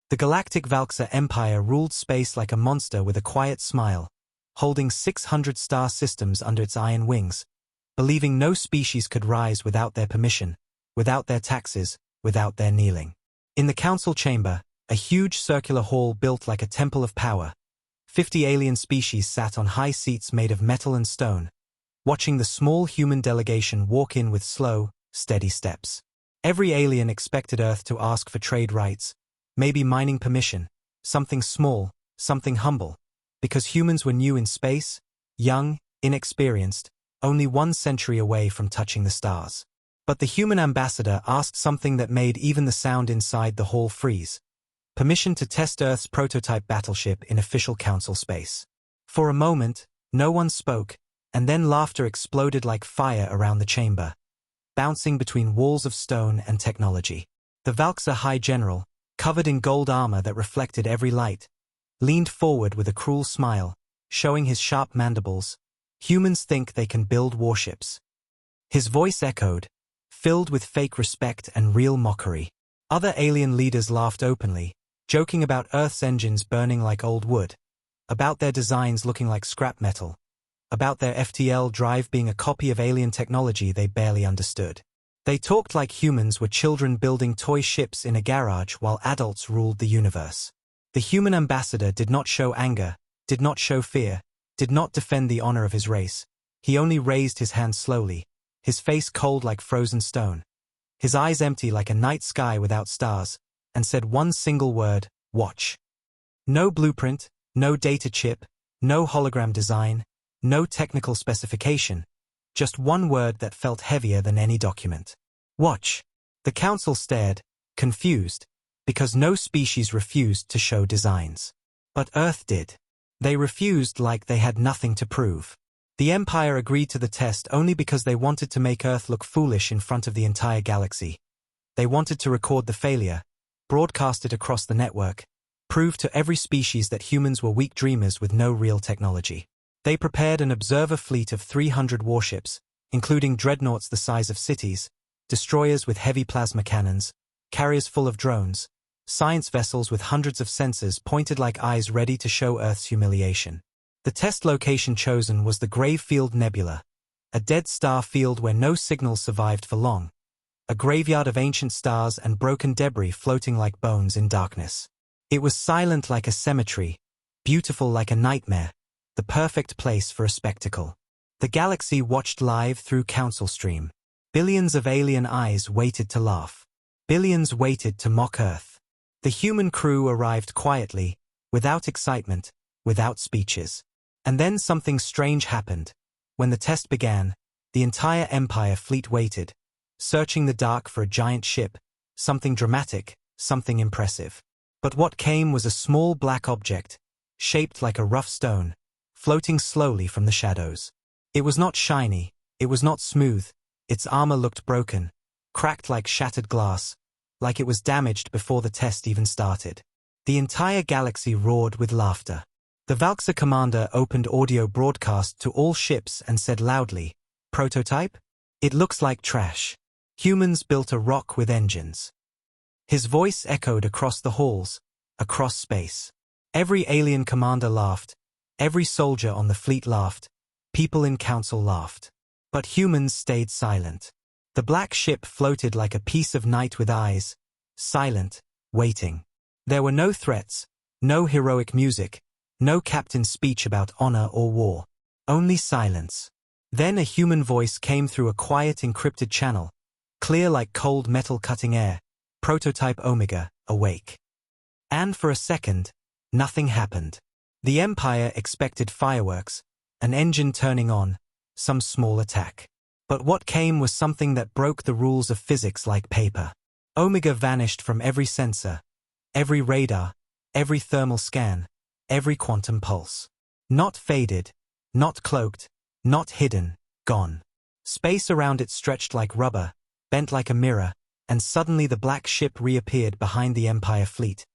The galactic Valkyr Empire ruled space like a monster with a quiet smile, holding 600 star systems under its iron wings, believing no species could rise without their permission, without their taxes, without their kneeling. In the council chamber, a huge circular hall built like a temple of power, 50 alien species sat on high seats made of metal and stone, watching the small human delegation walk in with slow, steady steps. Every alien expected Earth to ask for trade rights, maybe mining permission, something small, something humble, because humans were new in space, young, inexperienced, only 1 century away from touching the stars. But the human ambassador asked something that made even the sound inside the hall freeze: permission to test Earth's prototype battleship in official council space. For a moment, no one spoke, and then laughter exploded like fire around the chamber, bouncing between walls of stone and technology. The Valkyr High General, covered in gold armor that reflected every light, leaned forward with a cruel smile, showing his sharp mandibles. Humans think they can build warships. His voice echoed, filled with fake respect and real mockery. Other alien leaders laughed openly, joking about Earth's engines burning like old wood, about their designs looking like scrap metal, about their FTL drive being a copy of alien technology they barely understood. They talked like humans were children building toy ships in a garage while adults ruled the universe. The human ambassador did not show anger, did not show fear, did not defend the honor of his race. He only raised his hand slowly, his face cold like frozen stone, his eyes empty like a night sky without stars, and said one single word: watch. No blueprint, no data chip, no hologram design, no technical specification, just one word that felt heavier than any document. Watch. The council stared, confused, because no species refused to show designs. But Earth did. They refused like they had nothing to prove. The Empire agreed to the test only because they wanted to make Earth look foolish in front of the entire galaxy. They wanted to record the failure, broadcast it across the network, prove to every species that humans were weak dreamers with no real technology. They prepared an observer fleet of 300 warships, including dreadnoughts the size of cities, destroyers with heavy plasma cannons, carriers full of drones, science vessels with hundreds of sensors pointed like eyes ready to show Earth's humiliation. The test location chosen was the Gravefield Nebula, a dead star field where no signals survived for long, a graveyard of ancient stars and broken debris floating like bones in darkness. It was silent like a cemetery, beautiful like a nightmare, the perfect place for a spectacle. The galaxy watched live through Council Stream. Billions of alien eyes waited to laugh. Billions waited to mock Earth. The human crew arrived quietly, without excitement, without speeches. And then something strange happened. When the test began, the entire Empire fleet waited, searching the dark for a giant ship, something dramatic, something impressive. But what came was a small black object, shaped like a rough stone, floating slowly from the shadows. It was not shiny, it was not smooth, its armor looked broken, cracked like shattered glass, like it was damaged before the test even started. The entire galaxy roared with laughter. The Valkyr commander opened audio broadcast to all ships and said loudly, "Prototype? It looks like trash. Humans built a rock with engines." His voice echoed across the halls, across space. Every alien commander laughed, every soldier on the fleet laughed, people in council laughed. But humans stayed silent. The black ship floated like a piece of night with eyes, silent, waiting. There were no threats, no heroic music, no captain's speech about honor or war. Only silence. Then a human voice came through a quiet encrypted channel, clear like cold metal cutting air. "Prototype Omega, awake." And for a second, nothing happened. The Empire expected fireworks, an engine turning on, some small attack. But what came was something that broke the rules of physics like paper. Omega vanished from every sensor, every radar, every thermal scan, every quantum pulse. Not faded, not cloaked, not hidden, gone. Space around it stretched like rubber, bent like a mirror, and suddenly the black ship reappeared behind the Empire fleet.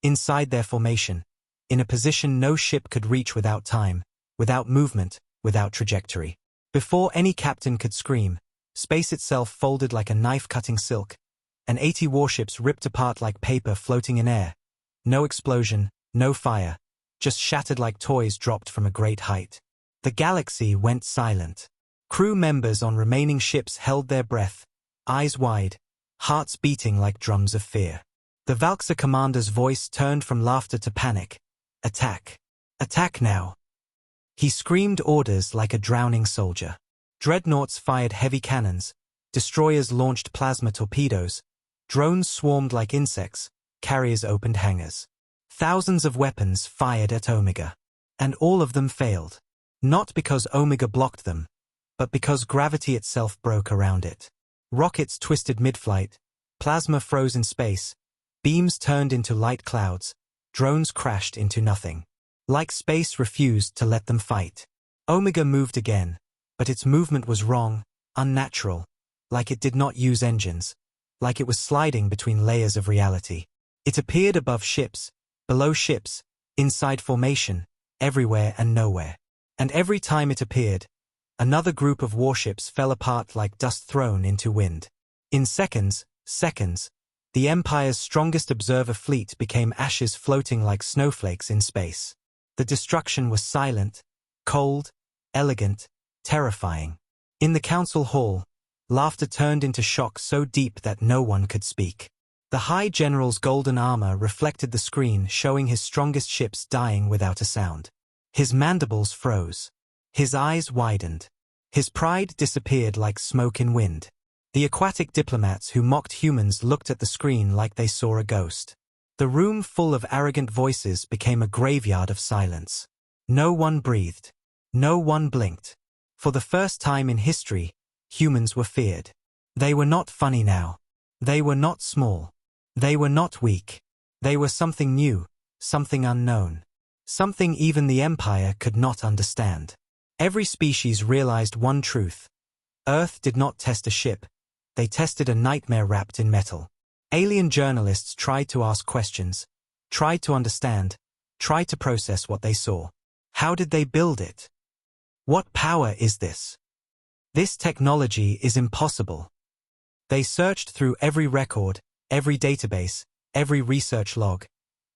Inside their formation, in a position no ship could reach without time, without movement, without trajectory. Before any captain could scream, space itself folded like a knife cutting silk, and 80 warships ripped apart like paper floating in air. No explosion, no fire, just shattered like toys dropped from a great height. The galaxy went silent. Crew members on remaining ships held their breath, eyes wide, hearts beating like drums of fear. The Valkyr commander's voice turned from laughter to panic. Attack. Attack now. He screamed orders like a drowning soldier. Dreadnoughts fired heavy cannons, destroyers launched plasma torpedoes, drones swarmed like insects, carriers opened hangars. Thousands of weapons fired at Omega. And all of them failed. Not because Omega blocked them, but because gravity itself broke around it. Rockets twisted mid-flight, plasma froze in space, beams turned into light clouds, drones crashed into nothing. Like space refused to let them fight. Omega moved again, but its movement was wrong, unnatural, like it did not use engines, like it was sliding between layers of reality. It appeared above ships, below ships, inside formation, everywhere and nowhere. And every time it appeared, another group of warships fell apart like dust thrown into wind. In seconds, the Empire's strongest observer fleet became ashes floating like snowflakes in space. The destruction was silent, cold, elegant, terrifying. In the council hall, laughter turned into shock so deep that no one could speak. The High General's golden armor reflected the screen, showing his strongest ships dying without a sound. His mandibles froze. His eyes widened. His pride disappeared like smoke in wind. The aquatic diplomats who mocked humans looked at the screen like they saw a ghost. The room full of arrogant voices became a graveyard of silence. No one breathed. No one blinked. For the first time in history, humans were feared. They were not funny now. They were not small. They were not weak. They were something new, something unknown. Something even the Empire could not understand. Every species realized one truth. Earth did not test a ship. They tested a nightmare wrapped in metal. Alien journalists tried to ask questions, tried to understand, tried to process what they saw. How did they build it? What power is this? This technology is impossible. They searched through every record, every database, every research log,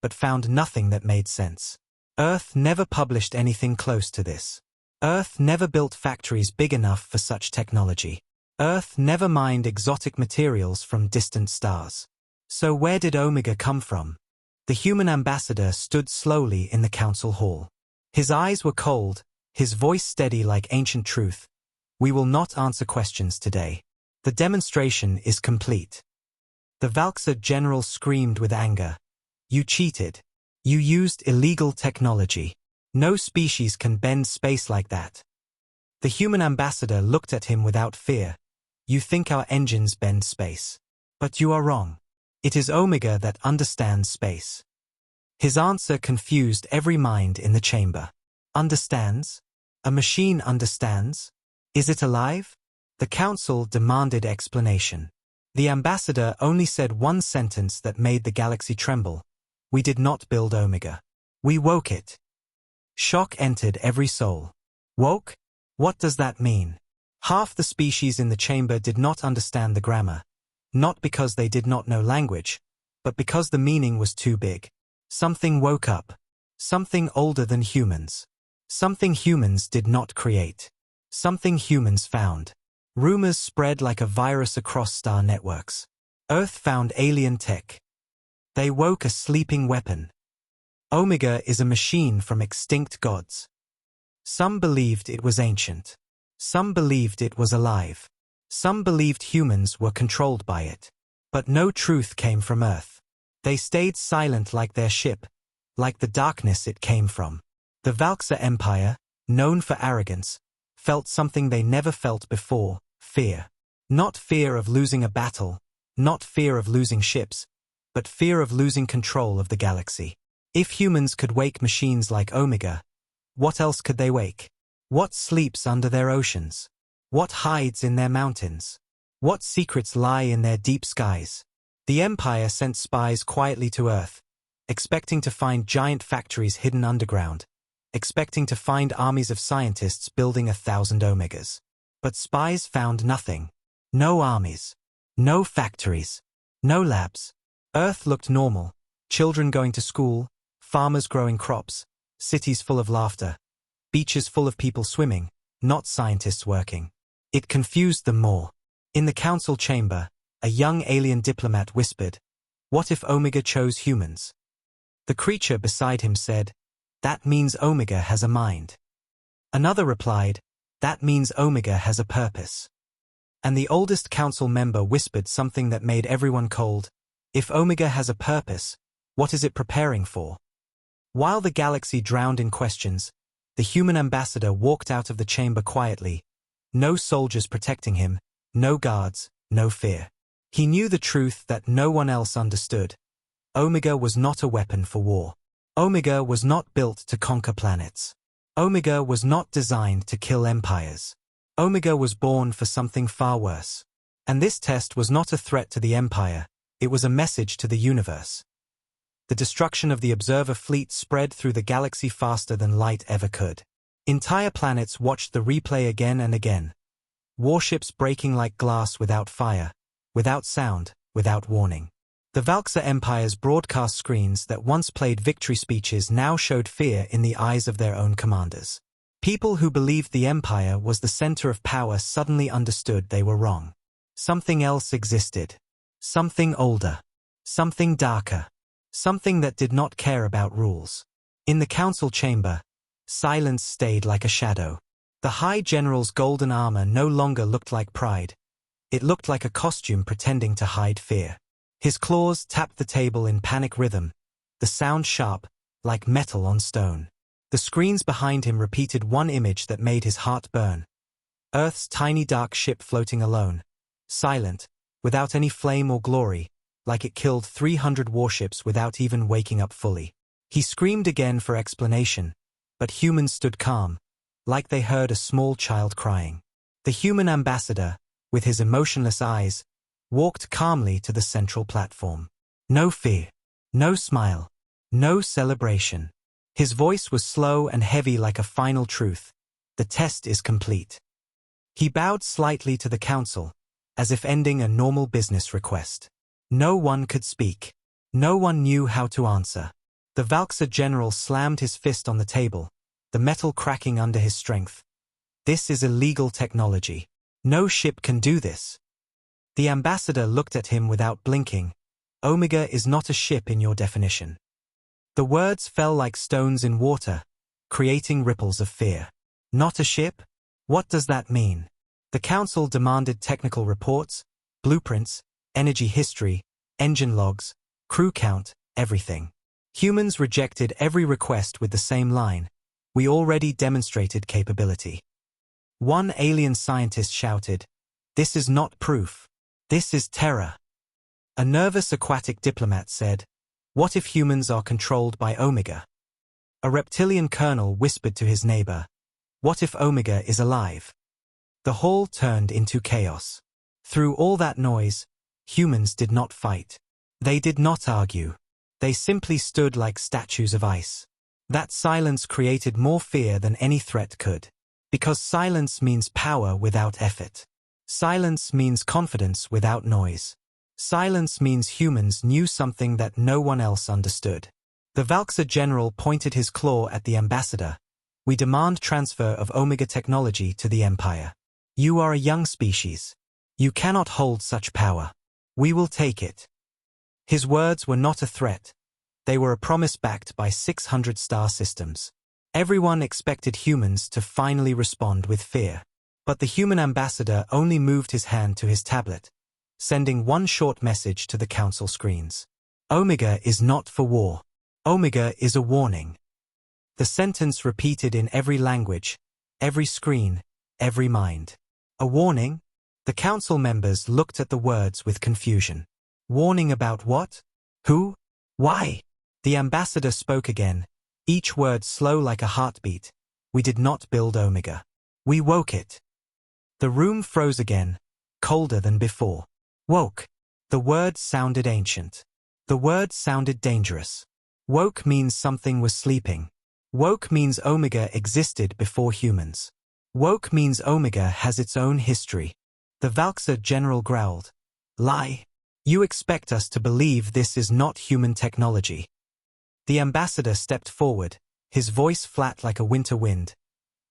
but found nothing that made sense. Earth never published anything close to this. Earth never built factories big enough for such technology. Earth never mined exotic materials from distant stars. So where did Omega come from? The human ambassador stood slowly in the council hall. His eyes were cold, his voice steady like ancient truth. We will not answer questions today. The demonstration is complete. The Valkyr general screamed with anger. You cheated. You used illegal technology. No species can bend space like that. The human ambassador looked at him without fear. You think our engines bend space. But you are wrong. It is Omega that understands space. His answer confused every mind in the chamber. Understands? A machine understands? Is it alive? The council demanded explanation. The ambassador only said one sentence that made the galaxy tremble. We did not build Omega. We woke it. Shock entered every soul. Woke? What does that mean? Half the species in the chamber did not understand the grammar. Not because they did not know language, but because the meaning was too big. Something woke up. Something older than humans. Something humans did not create. Something humans found. Rumors spread like a virus across star networks. Earth found alien tech. They woke a sleeping weapon. Omega is a machine from extinct gods. Some believed it was ancient. Some believed it was alive. Some believed humans were controlled by it. But no truth came from Earth. They stayed silent like their ship, like the darkness it came from. The Valkyr Empire, known for arrogance, felt something they never felt before, fear. Not fear of losing a battle, not fear of losing ships, but fear of losing control of the galaxy. If humans could wake machines like Omega, what else could they wake? What sleeps under their oceans? What hides in their mountains? What secrets lie in their deep skies? The Empire sent spies quietly to Earth, expecting to find giant factories hidden underground, expecting to find armies of scientists building 1,000 Omegas. But spies found nothing. No armies. No factories. No labs. Earth looked normal, Children going to school, farmers growing crops, cities full of laughter, beaches full of people swimming, not scientists working. It confused them more. In the council chamber, a young alien diplomat whispered, "What if Omega chose humans?" The creature beside him said, "That means Omega has a mind." Another replied, "That means Omega has a purpose." And the oldest council member whispered something that made everyone cold, "If Omega has a purpose, what is it preparing for?" While the galaxy drowned in questions, the human ambassador walked out of the chamber quietly. No soldiers protecting him, no guards, no fear. He knew the truth that no one else understood. Omega was not a weapon for war. Omega was not built to conquer planets. Omega was not designed to kill empires. Omega was born for something far worse. And this test was not a threat to the Empire, it was a message to the universe. The destruction of the observer fleet spread through the galaxy faster than light ever could. Entire planets watched the replay again and again. Warships breaking like glass without fire, without sound, without warning. The Valkyr Empire's broadcast screens that once played victory speeches now showed fear in the eyes of their own commanders. People who believed the Empire was the center of power suddenly understood they were wrong. Something else existed. Something older. Something darker. Something that did not care about rules. In the council chamber, silence stayed like a shadow. The High General's golden armor no longer looked like pride. It looked like a costume pretending to hide fear. His claws tapped the table in panic rhythm, the sound sharp, like metal on stone. The screens behind him repeated one image that made his heart burn. Earth's tiny dark ship floating alone, silent, without any flame or glory, like it killed 300 warships without even waking up fully. He screamed again for explanation, but humans stood calm, like they heard a small child crying. The human ambassador, with his emotionless eyes, walked calmly to the central platform. No fear, no smile, no celebration. His voice was slow and heavy like a final truth. The test is complete. He bowed slightly to the council, as if ending a normal business request. No one could speak. No one knew how to answer. The Valkyr general slammed his fist on the table, the metal cracking under his strength. This is illegal technology. No ship can do this. The ambassador looked at him without blinking. Omega is not a ship in your definition. The words fell like stones in water, creating ripples of fear. Not a ship? What does that mean? The council demanded technical reports, blueprints, energy history, engine logs, crew count, everything. Humans rejected every request with the same line, "We already demonstrated capability." One alien scientist shouted, "This is not proof. This is terror." A nervous aquatic diplomat said, "What if humans are controlled by Omega?" A reptilian colonel whispered to his neighbor, "What if Omega is alive?" The hall turned into chaos. Through all that noise, humans did not fight. They did not argue. They simply stood like statues of ice. That silence created more fear than any threat could. Because silence means power without effort. Silence means confidence without noise. Silence means humans knew something that no one else understood. The Valkyr general pointed his claw at the ambassador. "We demand transfer of Omega technology to the Empire. You are a young species. You cannot hold such power. We will take it." His words were not a threat. They were a promise backed by 600 star systems. Everyone expected humans to finally respond with fear. But the human ambassador only moved his hand to his tablet, sending one short message to the council screens. "Omega is not for war. Omega is a warning." The sentence repeated in every language, every screen, every mind. A warning? The council members looked at the words with confusion. Warning about what? Who? Why? The ambassador spoke again, each word slow like a heartbeat. "We did not build Omega. We woke it." The room froze again, colder than before. Woke. The word sounded ancient. The word sounded dangerous. Woke means something was sleeping. Woke means Omega existed before humans. Woke means Omega has its own history. The Valkyr general growled, "Lie. You expect us to believe this is not human technology. The ambassador stepped forward, his voice flat like a winter wind.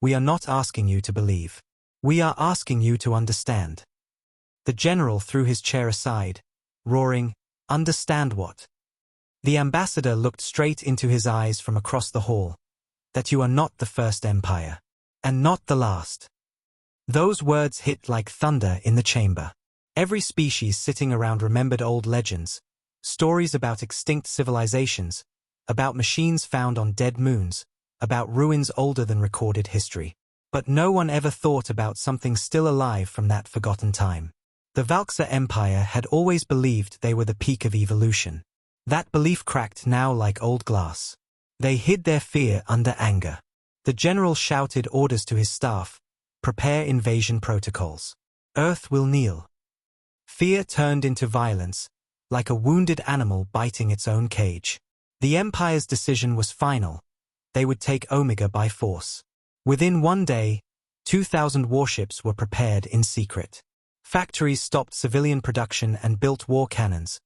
We are not asking you to believe. We are asking you to understand. The general threw his chair aside, roaring, "Understand what?" The ambassador looked straight into his eyes from across the hall. That you are not the first empire. And not the last. Those words hit like thunder in the chamber. Every species sitting around remembered old legends, stories about extinct civilizations, about machines found on dead moons, about ruins older than recorded history. But no one ever thought about something still alive from that forgotten time. The Valksa Empire had always believed they were the peak of evolution. That belief cracked now like old glass. They hid their fear under anger. The general shouted orders to his staff, "Prepare invasion protocols. Earth will kneel." Fear turned into violence, like a wounded animal biting its own cage. The Empire's decision was final. They would take Omega by force. Within one day, 2,000 warships were prepared in secret. Factories stopped civilian production and built war cannons.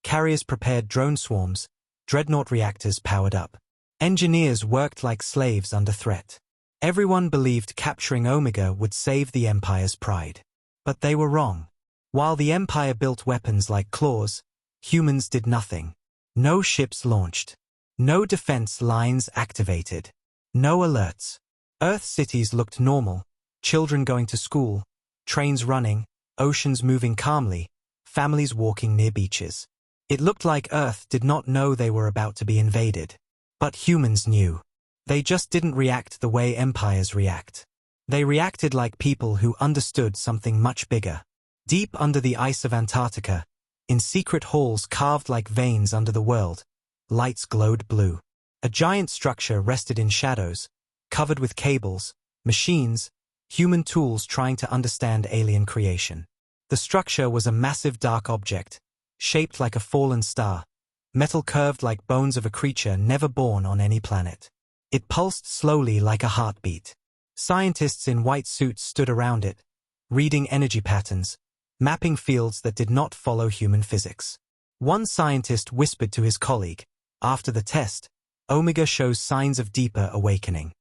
Carriers prepared drone swarms, dreadnought reactors powered up. Engineers worked like slaves under threat. Everyone believed capturing Omega would save the Empire's pride. But they were wrong. While the Empire built weapons like claws, humans did nothing. No ships launched. No defense lines activated. No alerts. Earth cities looked normal, children going to school, trains running, oceans moving calmly, families walking near beaches. It looked like Earth did not know they were about to be invaded. But humans knew. They just didn't react the way empires react. They reacted like people who understood something much bigger. Deep under the ice of Antarctica, in secret halls carved like veins under the world, lights glowed blue. A giant structure rested in shadows, covered with cables, machines, human tools trying to understand alien creation. The structure was a massive dark object, shaped like a fallen star, metal curved like bones of a creature never born on any planet. It pulsed slowly like a heartbeat. Scientists in white suits stood around it, reading energy patterns, mapping fields that did not follow human physics. One scientist whispered to his colleague, "After the test, Omega shows signs of deeper awakening."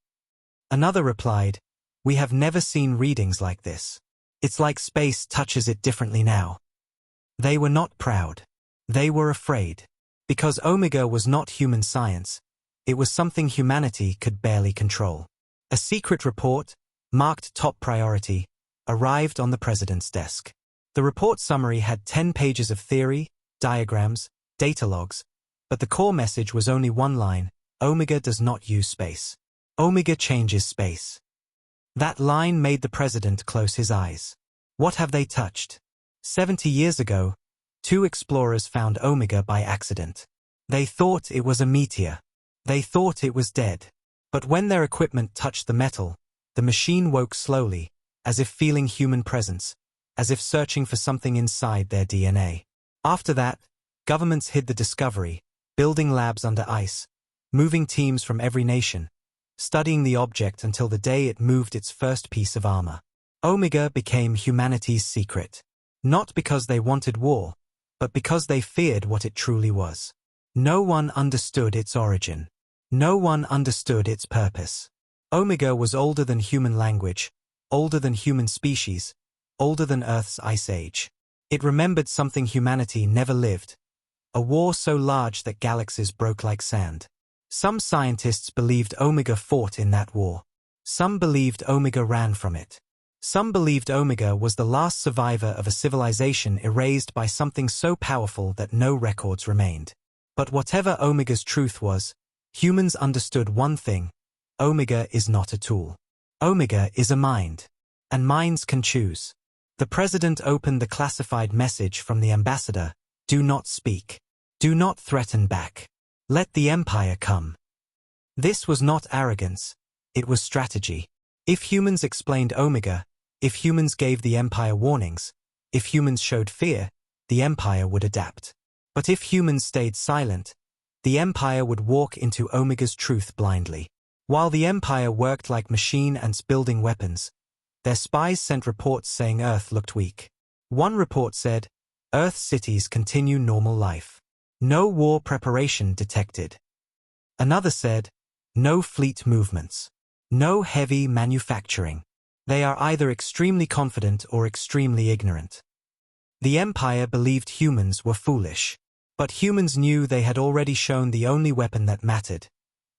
Another replied, "We have never seen readings like this. It's like space touches it differently now." They were not proud. They were afraid. Because Omega was not human science, it was something humanity could barely control. A secret report, marked top priority, arrived on the president's desk. The report summary had 10 pages of theory, diagrams, data logs, but the core message was only one line: Omega does not use space. Omega changes space. That line made the president close his eyes. What have they touched? 70 years ago, 2 explorers found Omega by accident. They thought it was a meteor. They thought it was dead. But when their equipment touched the metal, the machine woke slowly, as if feeling human presence, as if searching for something inside their DNA. After that, governments hid the discovery, building labs under ice, moving teams from every nation, studying the object until the day it moved its first piece of armor. Omega became humanity's secret. Not because they wanted war, but because they feared what it truly was. No one understood its origin. No one understood its purpose. Omega was older than human language, older than human species, older than Earth's ice age. It remembered something humanity never lived, a war so large that galaxies broke like sand. Some scientists believed Omega fought in that war. Some believed Omega ran from it. Some believed Omega was the last survivor of a civilization erased by something so powerful that no records remained. But whatever Omega's truth was, humans understood one thing: Omega is not a tool. Omega is a mind. And minds can choose. The president opened the classified message from the ambassador: "Do not speak. Do not threaten back. Let the Empire come." This was not arrogance. It was strategy. If humans explained Omega, if humans gave the Empire warnings, if humans showed fear, the Empire would adapt. But if humans stayed silent, the Empire would walk into Omega's truth blindly. While the Empire worked like machine ants building weapons, their spies sent reports saying Earth looked weak. One report said, Earth cities continue normal life. No war preparation detected. Another said, no fleet movements. No heavy manufacturing. They are either extremely confident or extremely ignorant. The Empire believed humans were foolish. But humans knew they had already shown the only weapon that mattered.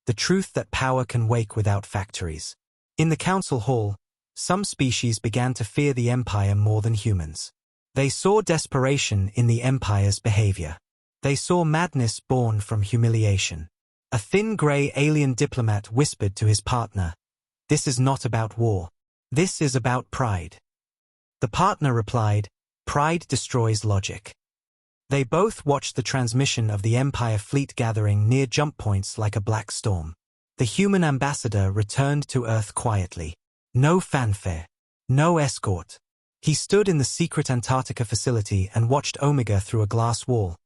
The truth that power can wake without factories. In the council hall, some species began to fear the Empire more than humans. They saw desperation in the Empire's behavior. They saw madness born from humiliation. A thin gray alien diplomat whispered to his partner, "This is not about war. This is about pride." The partner replied, "Pride destroys logic." They both watched the transmission of the Empire fleet gathering near jump points like a black storm. The human ambassador returned to Earth quietly. No fanfare. No escort. He stood in the secret Antarctica facility and watched Omega through a glass wall,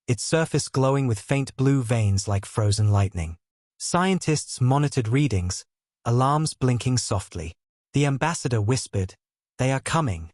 its surface glowing with faint blue veins like frozen lightning. Scientists monitored readings, alarms blinking softly. The ambassador whispered, "They are coming."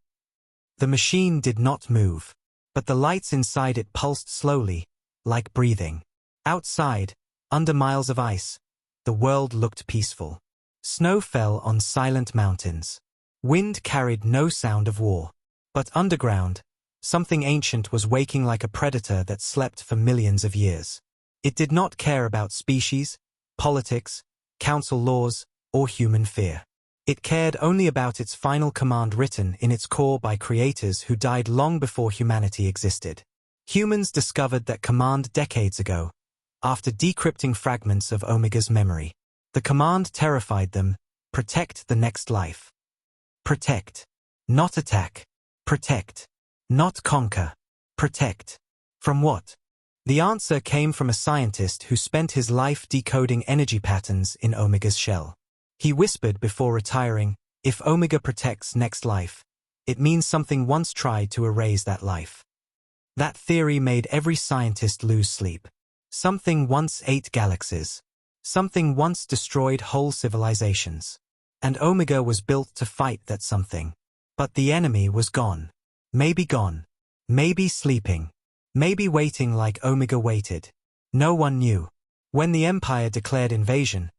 The machine did not move, but the lights inside it pulsed slowly, like breathing. Outside, under miles of ice, the world looked peaceful. Snow fell on silent mountains. Wind carried no sound of war. But underground, something ancient was waking like a predator that slept for millions of years. It did not care about species, politics, council laws, or human fear. It cared only about its final command written in its core by creators who died long before humanity existed. Humans discovered that command decades ago, after decrypting fragments of Omega's memory. The command terrified them: protect the next life. Protect. Not attack. Protect. Not conquer. Protect. From what? The answer came from a scientist who spent his life decoding energy patterns in Omega's shell. He whispered before retiring, "If Omega protects next life, it means something once tried to erase that life." That theory made every scientist lose sleep. Something once ate galaxies. Something once destroyed whole civilizations. And Omega was built to fight that something. But the enemy was gone. Maybe gone. Maybe sleeping. Maybe waiting like Omega waited. No one knew. When the Empire declared invasion,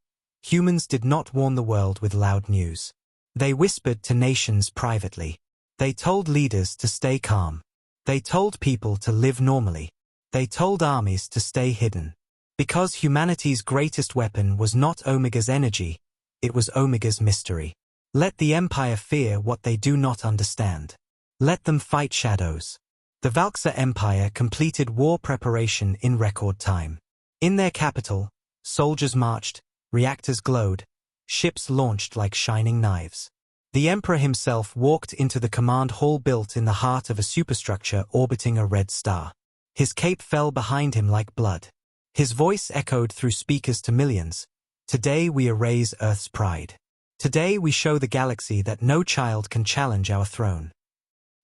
humans did not warn the world with loud news. They whispered to nations privately. They told leaders to stay calm. They told people to live normally. They told armies to stay hidden. Because humanity's greatest weapon was not Omega's energy, it was Omega's mystery. Let the Empire fear what they do not understand. Let them fight shadows. The Valkyr Empire completed war preparation in record time. In their capital, soldiers marched, reactors glowed, ships launched like shining knives. The Emperor himself walked into the command hall built in the heart of a superstructure orbiting a red star. His cape fell behind him like blood. His voice echoed through speakers to millions. "Today we erase Earth's pride. Today we show the galaxy that no child can challenge our throne."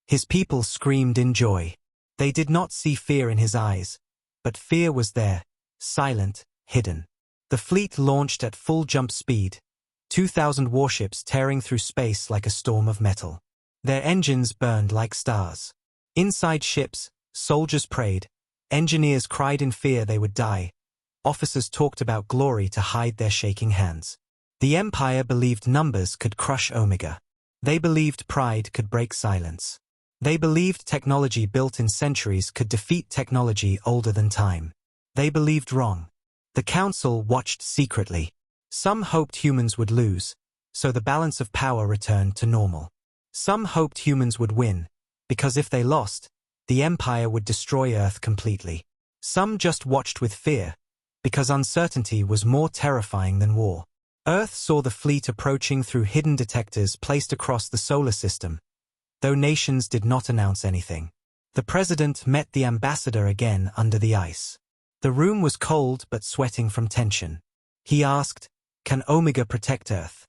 His people screamed in joy. They did not see fear in his eyes, but fear was there, silent, hidden. The fleet launched at full jump speed, 2,000 warships tearing through space like a storm of metal. Their engines burned like stars. Inside ships, soldiers prayed, engineers cried in fear they would die, officers talked about glory to hide their shaking hands. The Empire believed numbers could crush Omega. They believed pride could break silence. They believed technology built in centuries could defeat technology older than time. They believed wrong. The Council watched secretly. Some hoped humans would lose, so the balance of power returned to normal. Some hoped humans would win, because if they lost, the Empire would destroy Earth completely. Some just watched with fear, because uncertainty was more terrifying than war. Earth saw the fleet approaching through hidden detectors placed across the solar system, though nations did not announce anything. The president met the ambassador again under the ice. The room was cold but sweating from tension. He asked, "Can Omega protect Earth?"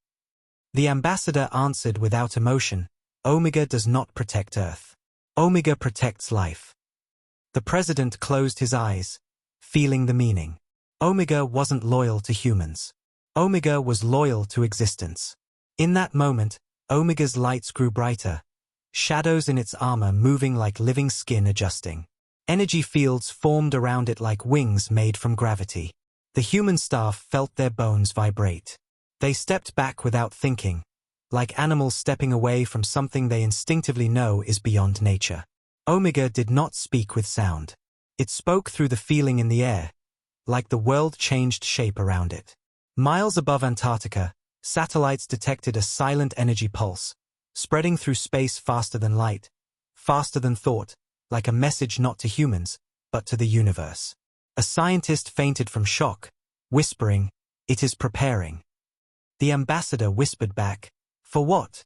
The ambassador answered without emotion, "Omega does not protect Earth. Omega protects life." The president closed his eyes, feeling the meaning. Omega wasn't loyal to humans. Omega was loyal to existence. In that moment, Omega's lights grew brighter, shadows in its armor moving like living skin adjusting. Energy fields formed around it like wings made from gravity. The human staff felt their bones vibrate. They stepped back without thinking, like animals stepping away from something they instinctively know is beyond nature. Omega did not speak with sound. It spoke through the feeling in the air, like the world changed shape around it. Miles above Antarctica, satellites detected a silent energy pulse, spreading through space faster than light, faster than thought, like a message not to humans, but to the universe. A scientist fainted from shock, whispering, "It is preparing." The ambassador whispered back, "For what?"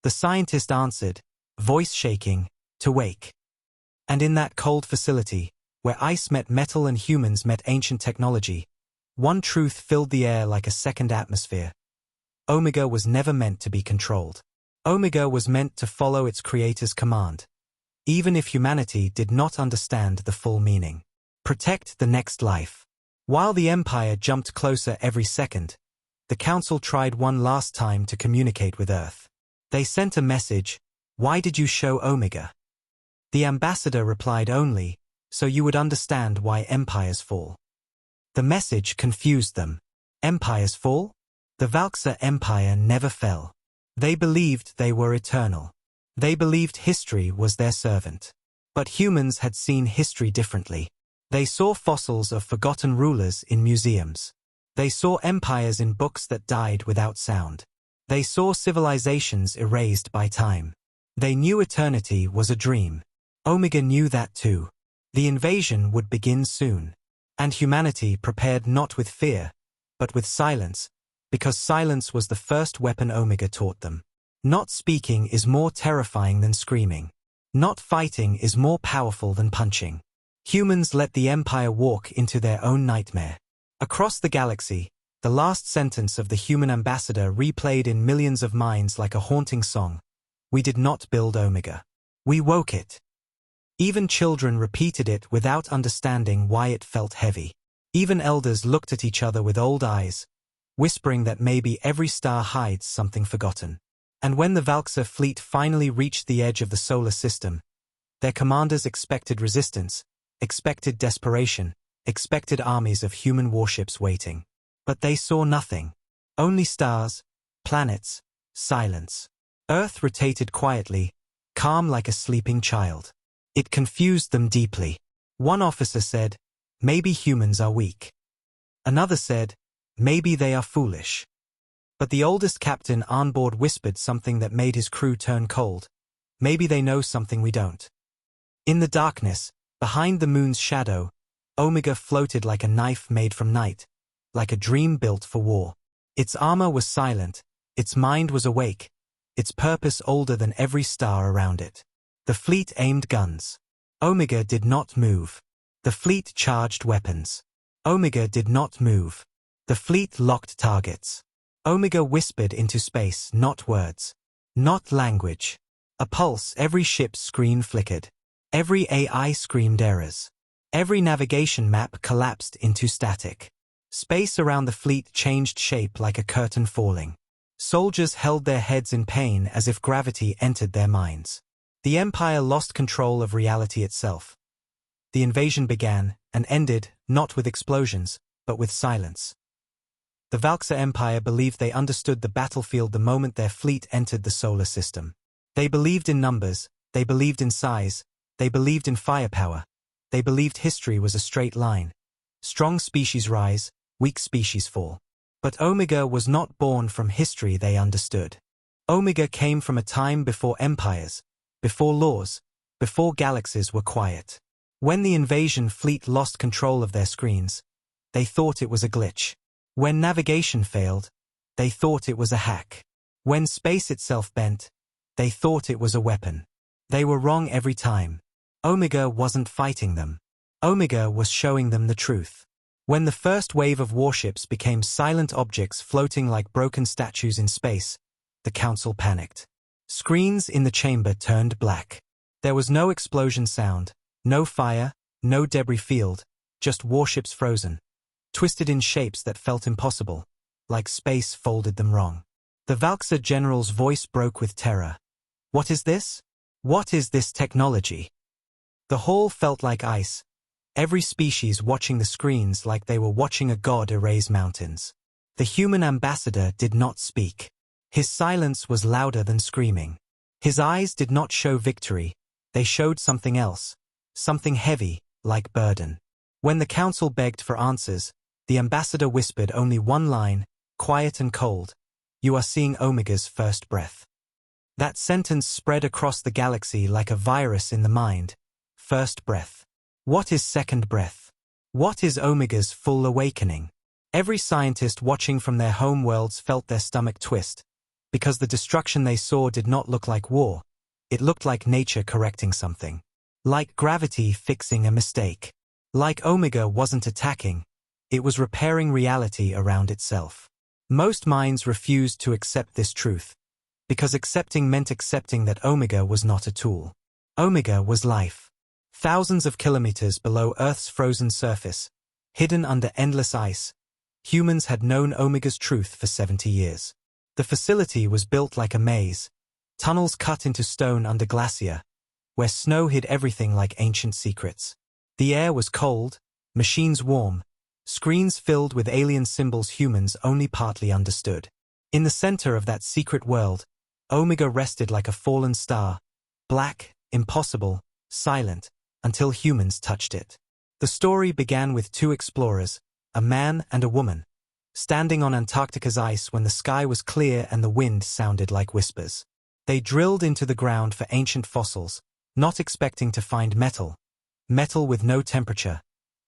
The scientist answered, voice shaking, "To wake." And in that cold facility, where ice met metal and humans met ancient technology, one truth filled the air like a second atmosphere. Omega was never meant to be controlled. Omega was meant to follow its creator's command, even if humanity did not understand the full meaning. Protect the next life. While the Empire jumped closer every second, the Council tried one last time to communicate with Earth. They sent a message, "Why did you show Omega?" The ambassador replied only, "So you would understand why empires fall." The message confused them. Empires fall? The Valksa Empire never fell. They believed they were eternal. They believed history was their servant. But humans had seen history differently. They saw fossils of forgotten rulers in museums. They saw empires in books that died without sound. They saw civilizations erased by time. They knew eternity was a dream. Omega knew that too. The invasion would begin soon. And humanity prepared not with fear, but with silence, because silence was the first weapon Omega taught them. Not speaking is more terrifying than screaming. Not fighting is more powerful than punching. Humans let the Empire walk into their own nightmare. Across the galaxy, the last sentence of the human ambassador replayed in millions of minds like a haunting song. We did not build Omega. We woke it. Even children repeated it without understanding why it felt heavy. Even elders looked at each other with old eyes, whispering that maybe every star hides something forgotten. And when the Valksa fleet finally reached the edge of the solar system, their commanders expected resistance, expected desperation, expected armies of human warships waiting. But they saw nothing. Only stars, planets, silence. Earth rotated quietly, calm like a sleeping child. It confused them deeply. One officer said, "Maybe humans are weak." Another said, "Maybe they are foolish." But the oldest captain on board whispered something that made his crew turn cold. "Maybe they know something we don't." In the darkness, behind the moon's shadow, Omega floated like a knife made from night, like a dream built for war. Its armor was silent, its mind was awake, its purpose older than every star around it. The fleet aimed guns. Omega did not move. The fleet charged weapons. Omega did not move. The fleet locked targets. Omega whispered into space, not words. Not language. A pulse, every ship's screen flickered. Every AI screamed errors. Every navigation map collapsed into static. Space around the fleet changed shape like a curtain falling. Soldiers held their heads in pain as if gravity entered their minds. The Empire lost control of reality itself. The invasion began and ended, not with explosions, but with silence. The Valksa Empire believed they understood the battlefield the moment their fleet entered the solar system. They believed in numbers, they believed in size, they believed in firepower, they believed history was a straight line. Strong species rise, weak species fall. But Omega was not born from history they understood. Omega came from a time before empires, before laws, before galaxies were quiet. When the invasion fleet lost control of their screens, they thought it was a glitch. When navigation failed, they thought it was a hack. When space itself bent, they thought it was a weapon. They were wrong every time. Omega wasn't fighting them. Omega was showing them the truth. When the first wave of warships became silent objects floating like broken statues in space, the Council panicked. Screens in the chamber turned black. There was no explosion sound, no fire, no debris field, just warships frozen, twisted in shapes that felt impossible, like space folded them wrong. The Valksa general's voice broke with terror. What is this? What is this technology? The hall felt like ice, every species watching the screens like they were watching a god erase mountains. The human ambassador did not speak. His silence was louder than screaming. His eyes did not show victory, they showed something else, something heavy, like burden. When the council begged for answers, the ambassador whispered only one line, quiet and cold, "You are seeing Omega's first breath." That sentence spread across the galaxy like a virus in the mind. First breath. What is second breath? What is Omega's full awakening? Every scientist watching from their home worlds felt their stomach twist, because the destruction they saw did not look like war. It looked like nature correcting something. Like gravity fixing a mistake. Like Omega wasn't attacking, it was repairing reality around itself. Most minds refused to accept this truth, because accepting meant accepting that Omega was not a tool. Omega was life. Thousands of kilometers below Earth's frozen surface, hidden under endless ice, humans had known Omega's truth for 70 years. The facility was built like a maze, tunnels cut into stone under glacier, where snow hid everything like ancient secrets. The air was cold, machines warm, screens filled with alien symbols humans only partly understood. In the center of that secret world, Omega rested like a fallen star, black, impossible, silent, until humans touched it. The story began with two explorers, a man and a woman, standing on Antarctica's ice when the sky was clear and the wind sounded like whispers. They drilled into the ground for ancient fossils, not expecting to find metal. Metal with no temperature.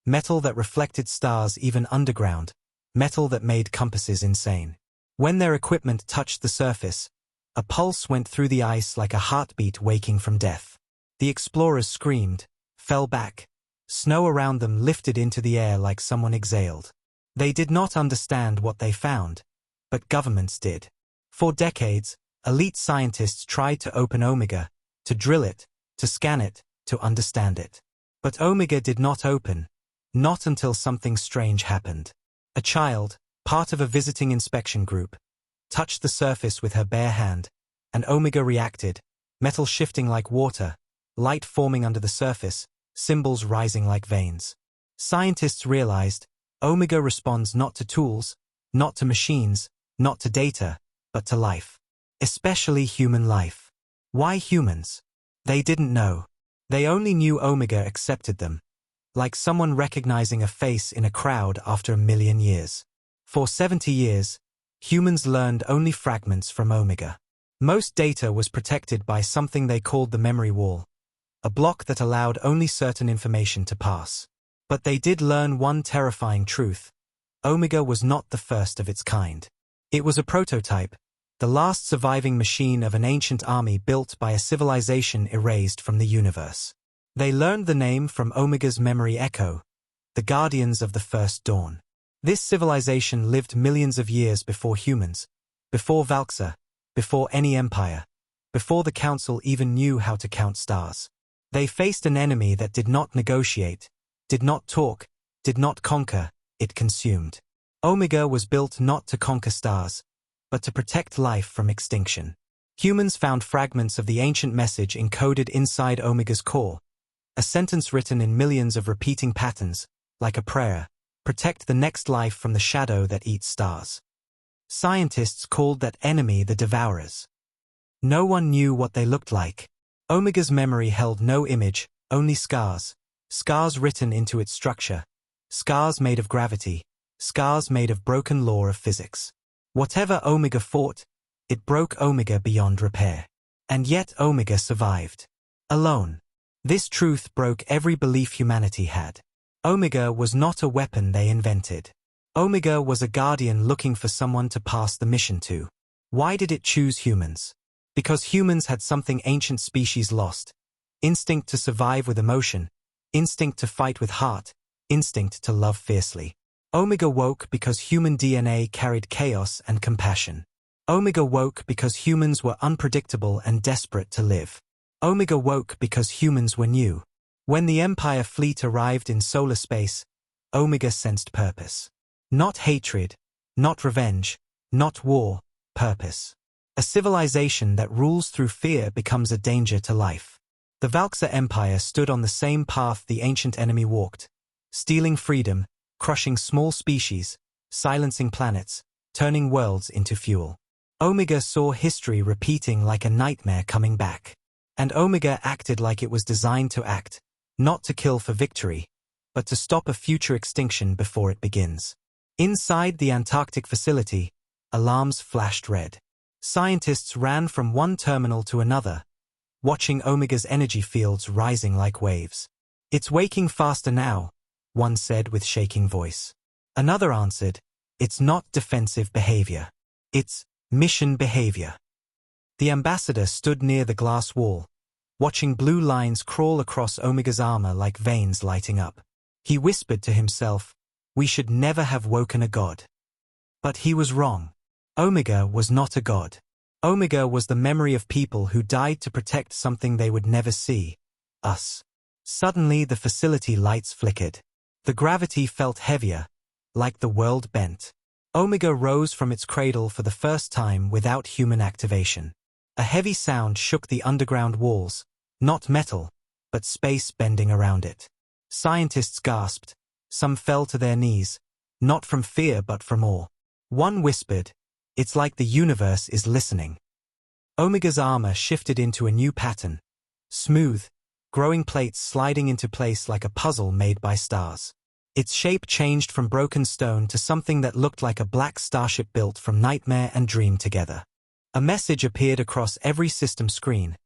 Metal that reflected stars even underground. Metal that made compasses insane. When their equipment touched the surface, a pulse went through the ice like a heartbeat waking from death. The explorers screamed, fell back. Snow around them lifted into the air like someone exhaled. They did not understand what they found, but governments did. For decades, elite scientists tried to open Omega, to drill it, to scan it, to understand it. But Omega did not open, not until something strange happened. A child, part of a visiting inspection group, touched the surface with her bare hand, and Omega reacted, metal shifting like water, light forming under the surface, symbols rising like veins. Scientists realized, Omega responds not to tools, not to machines, not to data, but to life. Especially human life. Why humans? They didn't know. They only knew Omega accepted them, like someone recognizing a face in a crowd after a million years. For 70 years, humans learned only fragments from Omega. Most data was protected by something they called the memory wall, a block that allowed only certain information to pass. But they did learn one terrifying truth. Omega was not the first of its kind. It was a prototype, the last surviving machine of an ancient army built by a civilization erased from the universe. They learned the name from Omega's memory echo, the guardians of the first dawn. This civilization lived millions of years before humans, before Valxa, before any empire, before the council even knew how to count stars. They faced an enemy that did not negotiate, did not talk, did not conquer, it consumed. Omega was built not to conquer stars, but to protect life from extinction. Humans found fragments of the ancient message encoded inside Omega's core, a sentence written in millions of repeating patterns, like a prayer, protect the next life from the shadow that eats stars. Scientists called that enemy the Devourers. No one knew what they looked like. Omega's memory held no image, only scars. Scars written into its structure. Scars made of gravity. Scars made of broken law of physics. Whatever Omega fought, it broke Omega beyond repair. And yet Omega survived. Alone. This truth broke every belief humanity had. Omega was not a weapon they invented. Omega was a guardian looking for someone to pass the mission to. Why did it choose humans? Because humans had something ancient species lost. Instinct to survive with emotion. Instinct to fight with heart. Instinct to love fiercely. Omega woke because human DNA carried chaos and compassion. Omega woke because humans were unpredictable and desperate to live. Omega woke because humans were new. When the Empire fleet arrived in solar space, Omega sensed purpose. Not hatred, not revenge, not war, purpose. A civilization that rules through fear becomes a danger to life. The Valkyr Empire stood on the same path the ancient enemy walked, stealing freedom, crushing small species, silencing planets, turning worlds into fuel. Omega saw history repeating like a nightmare coming back. And Omega acted like it was designed to act, not to kill for victory, but to stop a future extinction before it begins. Inside the Antarctic facility, alarms flashed red. Scientists ran from one terminal to another, watching Omega's energy fields rising like waves. "It's waking faster now," one said with shaking voice. Another answered, "It's not defensive behavior. It's mission behavior." The ambassador stood near the glass wall, watching blue lines crawl across Omega's armor like veins lighting up. He whispered to himself, "We should never have woken a god." But he was wrong. Omega was not a god. Omega was the memory of people who died to protect something they would never see, us. Suddenly the facility lights flickered. The gravity felt heavier, like the world bent. Omega rose from its cradle for the first time without human activation. A heavy sound shook the underground walls, not metal, but space bending around it. Scientists gasped. Some fell to their knees, not from fear but from awe. One whispered, "It's like the universe is listening." Omega's armor shifted into a new pattern. Smooth, growing plates sliding into place like a puzzle made by stars. Its shape changed from broken stone to something that looked like a black starship built from nightmare and dream together. A message appeared across every system screen,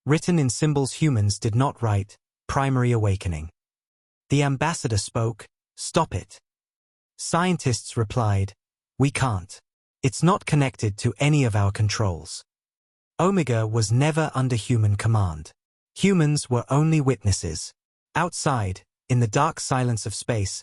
written in symbols humans did not write: "Primary awakening." The ambassador spoke, "Stop it." Scientists replied, "We can't. It's not connected to any of our controls." Omega was never under human command. Humans were only witnesses. Outside, in the dark silence of space,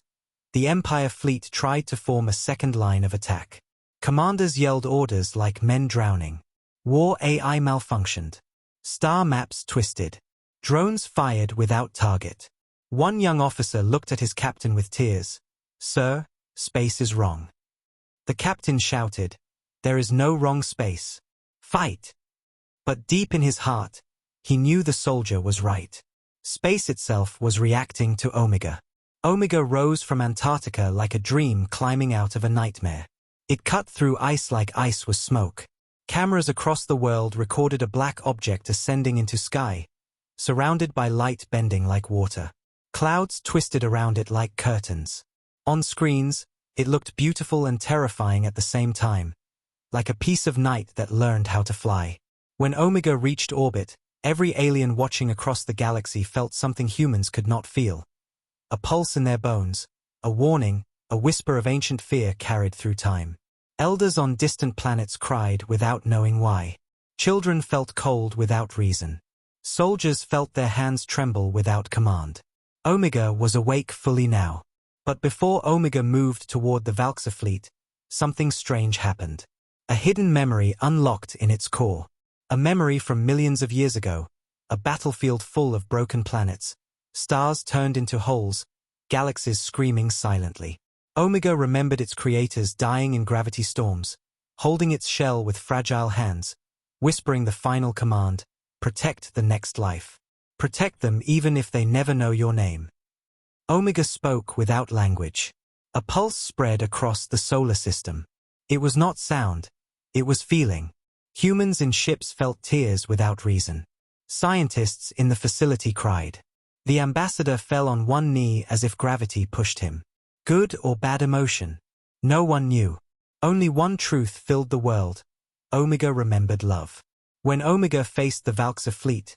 the Empire fleet tried to form a second line of attack. Commanders yelled orders like men drowning. War AI malfunctioned. Star maps twisted. Drones fired without target. One young officer looked at his captain with tears. "Sir, space is wrong." The captain shouted, "There is no wrong space. Fight!" But deep in his heart, he knew the soldier was right. Space itself was reacting to Omega. Omega rose from Antarctica like a dream climbing out of a nightmare. It cut through ice like ice was smoke. Cameras across the world recorded a black object ascending into sky, surrounded by light bending like water. Clouds twisted around it like curtains. On screens, it looked beautiful and terrifying at the same time, like a piece of night that learned how to fly. When Omega reached orbit, every alien watching across the galaxy felt something humans could not feel. A pulse in their bones, a warning, a whisper of ancient fear carried through time. Elders on distant planets cried without knowing why. Children felt cold without reason. Soldiers felt their hands tremble without command. Omega was awake fully now. But before Omega moved toward the Valkyr fleet, something strange happened. A hidden memory unlocked in its core. A memory from millions of years ago. A battlefield full of broken planets. Stars turned into holes. Galaxies screaming silently. Omega remembered its creators dying in gravity storms, holding its shell with fragile hands, whispering the final command, "Protect the next life. Protect them even if they never know your name." Omega spoke without language. A pulse spread across the solar system. It was not sound, it was feeling. Humans in ships felt tears without reason. Scientists in the facility cried. The ambassador fell on one knee as if gravity pushed him. Good or bad emotion? No one knew. Only one truth filled the world. Omega remembered love. When Omega faced the Valkyr fleet,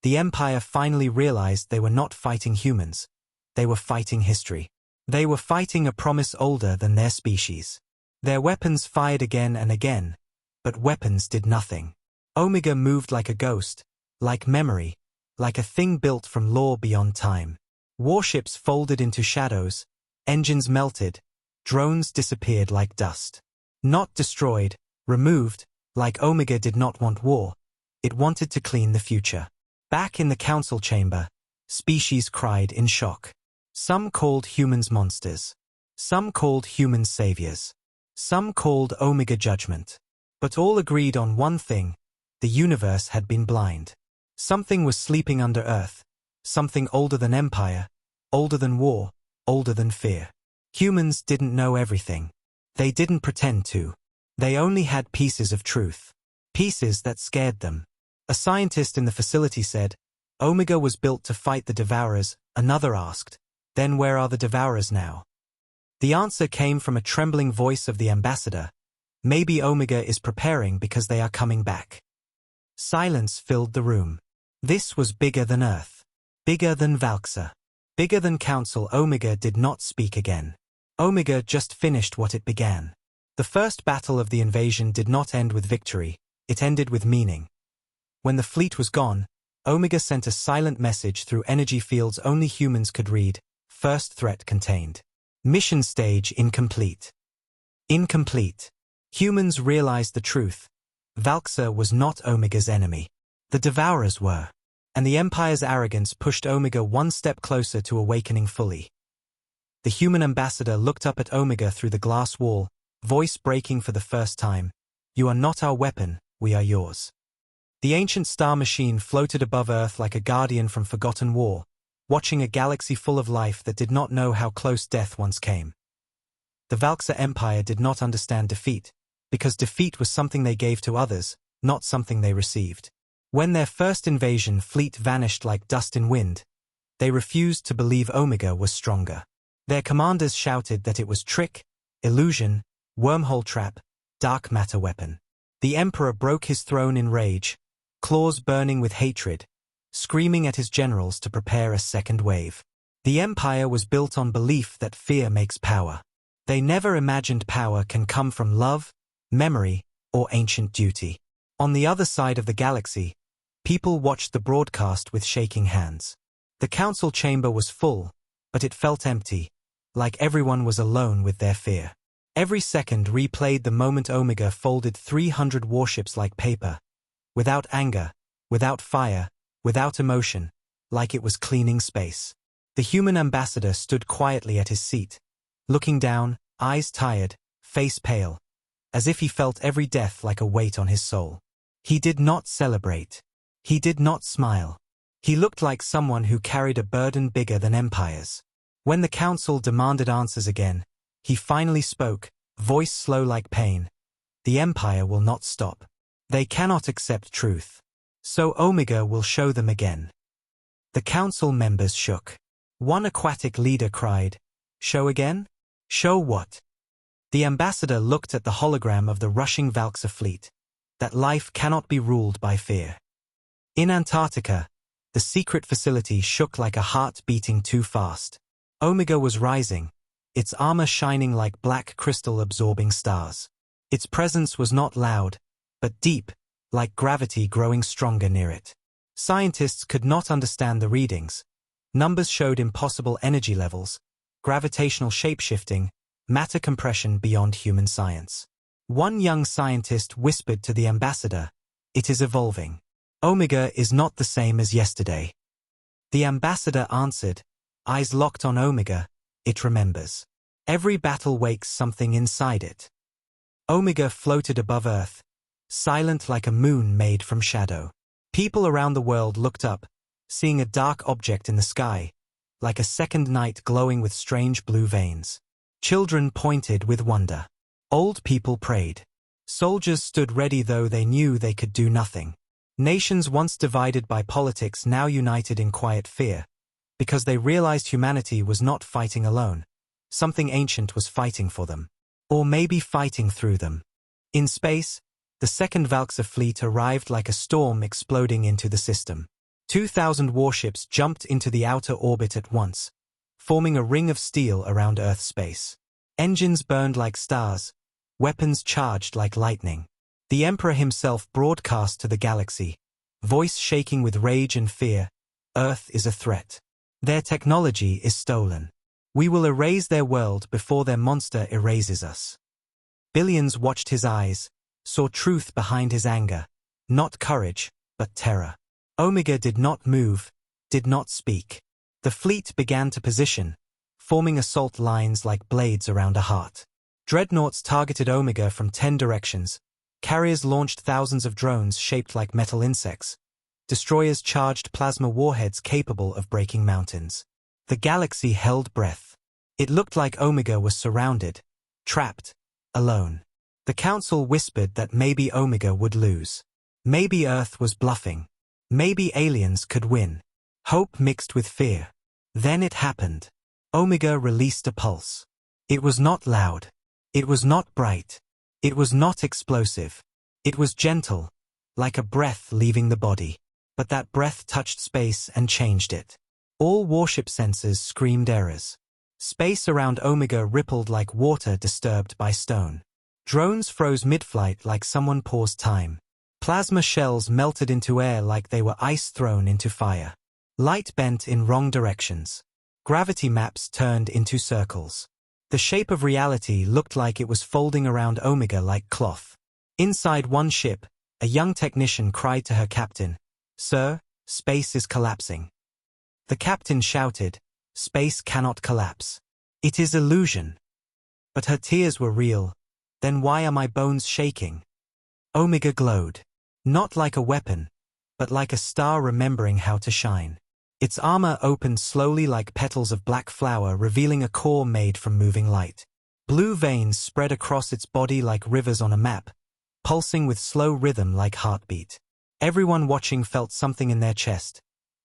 the Empire finally realized they were not fighting humans. They were fighting history. They were fighting a promise older than their species. Their weapons fired again and again, but weapons did nothing. Omega moved like a ghost, like memory, like a thing built from lore beyond time. Warships folded into shadows, engines melted, drones disappeared like dust. Not destroyed, removed, like Omega did not want war, it wanted to clean the future. Back in the council chamber, species cried in shock. Some called humans monsters. Some called humans saviors. Some called Omega judgment. But all agreed on one thing: the universe had been blind. Something was sleeping under Earth, something older than empire, older than war, older than fear. Humans didn't know everything. They didn't pretend to. They only had pieces of truth. Pieces that scared them. A scientist in the facility said, "Omega was built to fight the Devourers." Another asked, "Then where are the Devourers now?" The answer came from a trembling voice of the ambassador: "Maybe Omega is preparing because they are coming back." Silence filled the room. This was bigger than Earth. Bigger than Valxa. Bigger than Council. Omega did not speak again. Omega just finished what it began. The first battle of the invasion did not end with victory, it ended with meaning. When the fleet was gone, Omega sent a silent message through energy fields only humans could read: first threat contained. Mission stage incomplete. Incomplete. Humans realized the truth. Valxa was not Omega's enemy. The Devourers were. And the Empire's arrogance pushed Omega one step closer to awakening fully. The human ambassador looked up at Omega through the glass wall, voice breaking for the first time: "You are not our weapon, we are yours." The ancient star machine floated above Earth like a guardian from forgotten war, watching a galaxy full of life that did not know how close death once came. The Valxa Empire did not understand defeat, because defeat was something they gave to others, not something they received. When their first invasion fleet vanished like dust in wind, they refused to believe Omega was stronger. Their commanders shouted that it was trick, illusion, wormhole trap, dark matter weapon. The Emperor broke his throne in rage, claws burning with hatred, screaming at his generals to prepare a second wave. The Empire was built on belief that fear makes power. They never imagined power can come from love, memory, or ancient duty. On the other side of the galaxy, people watched the broadcast with shaking hands. The council chamber was full, but it felt empty, like everyone was alone with their fear. Every second replayed the moment Omega folded 300 warships like paper, without anger, without fire, without emotion, like it was cleaning space. The human ambassador stood quietly at his seat, looking down, eyes tired, face pale, as if he felt every death like a weight on his soul. He did not celebrate. He did not smile. He looked like someone who carried a burden bigger than empires. When the council demanded answers again, he finally spoke, voice slow like pain: "The Empire will not stop. They cannot accept truth. So Omega will show them again." The council members shook. One aquatic leader cried, "Show again? Show what?" The ambassador looked at the hologram of the rushing Valxa fleet: that life cannot be ruled by fear. In Antarctica, the secret facility shook like a heart beating too fast. Omega was rising, its armor shining like black crystal absorbing stars. Its presence was not loud, but deep, like gravity growing stronger near it. Scientists could not understand the readings. Numbers showed impossible energy levels, gravitational shapeshifting, matter compression beyond human science. One young scientist whispered to the ambassador, "It is evolving. Omega is not the same as yesterday." The ambassador answered, eyes locked on Omega, "It remembers. Every battle wakes something inside it." Omega floated above Earth, silent like a moon made from shadow. People around the world looked up, seeing a dark object in the sky, like a second night glowing with strange blue veins. Children pointed with wonder. Old people prayed. Soldiers stood ready though they knew they could do nothing. Nations once divided by politics now united in quiet fear, because they realized humanity was not fighting alone. Something ancient was fighting for them. Or maybe fighting through them. In space, the second Valxa fleet arrived like a storm exploding into the system. 2,000 warships jumped into the outer orbit at once, forming a ring of steel around Earth's space. Engines burned like stars, weapons charged like lightning. The Emperor himself broadcast to the galaxy, voice shaking with rage and fear, "Earth is a threat. Their technology is stolen. We will erase their world before their monster erases us." Billions watched his eyes, saw truth behind his anger, not courage, but terror. Omega did not move, did not speak. The fleet began to position, forming assault lines like blades around a heart. Dreadnoughts targeted Omega from 10 directions, Carriers launched thousands of drones shaped like metal insects. Destroyers charged plasma warheads capable of breaking mountains. The galaxy held breath. It looked like Omega was surrounded, trapped, alone. The Council whispered that maybe Omega would lose. Maybe Earth was bluffing. Maybe aliens could win. Hope mixed with fear. Then it happened. Omega released a pulse. It was not loud. It was not bright. It was not explosive. It was gentle, like a breath leaving the body. But that breath touched space and changed it. All warship sensors screamed errors. Space around Omega rippled like water disturbed by stone. Drones froze mid-flight like someone paused time. Plasma shells melted into air like they were ice thrown into fire. Light bent in wrong directions. Gravity maps turned into circles. The shape of reality looked like it was folding around Omega like cloth. Inside one ship, a young technician cried to her captain, "Sir, space is collapsing." The captain shouted, "Space cannot collapse. It is illusion." But her tears were real. Then why are my bones shaking? Omega glowed. Not like a weapon, but like a star remembering how to shine. Its armor opened slowly like petals of black flower, revealing a core made from moving light. Blue veins spread across its body like rivers on a map, pulsing with slow rhythm like heartbeat. Everyone watching felt something in their chest.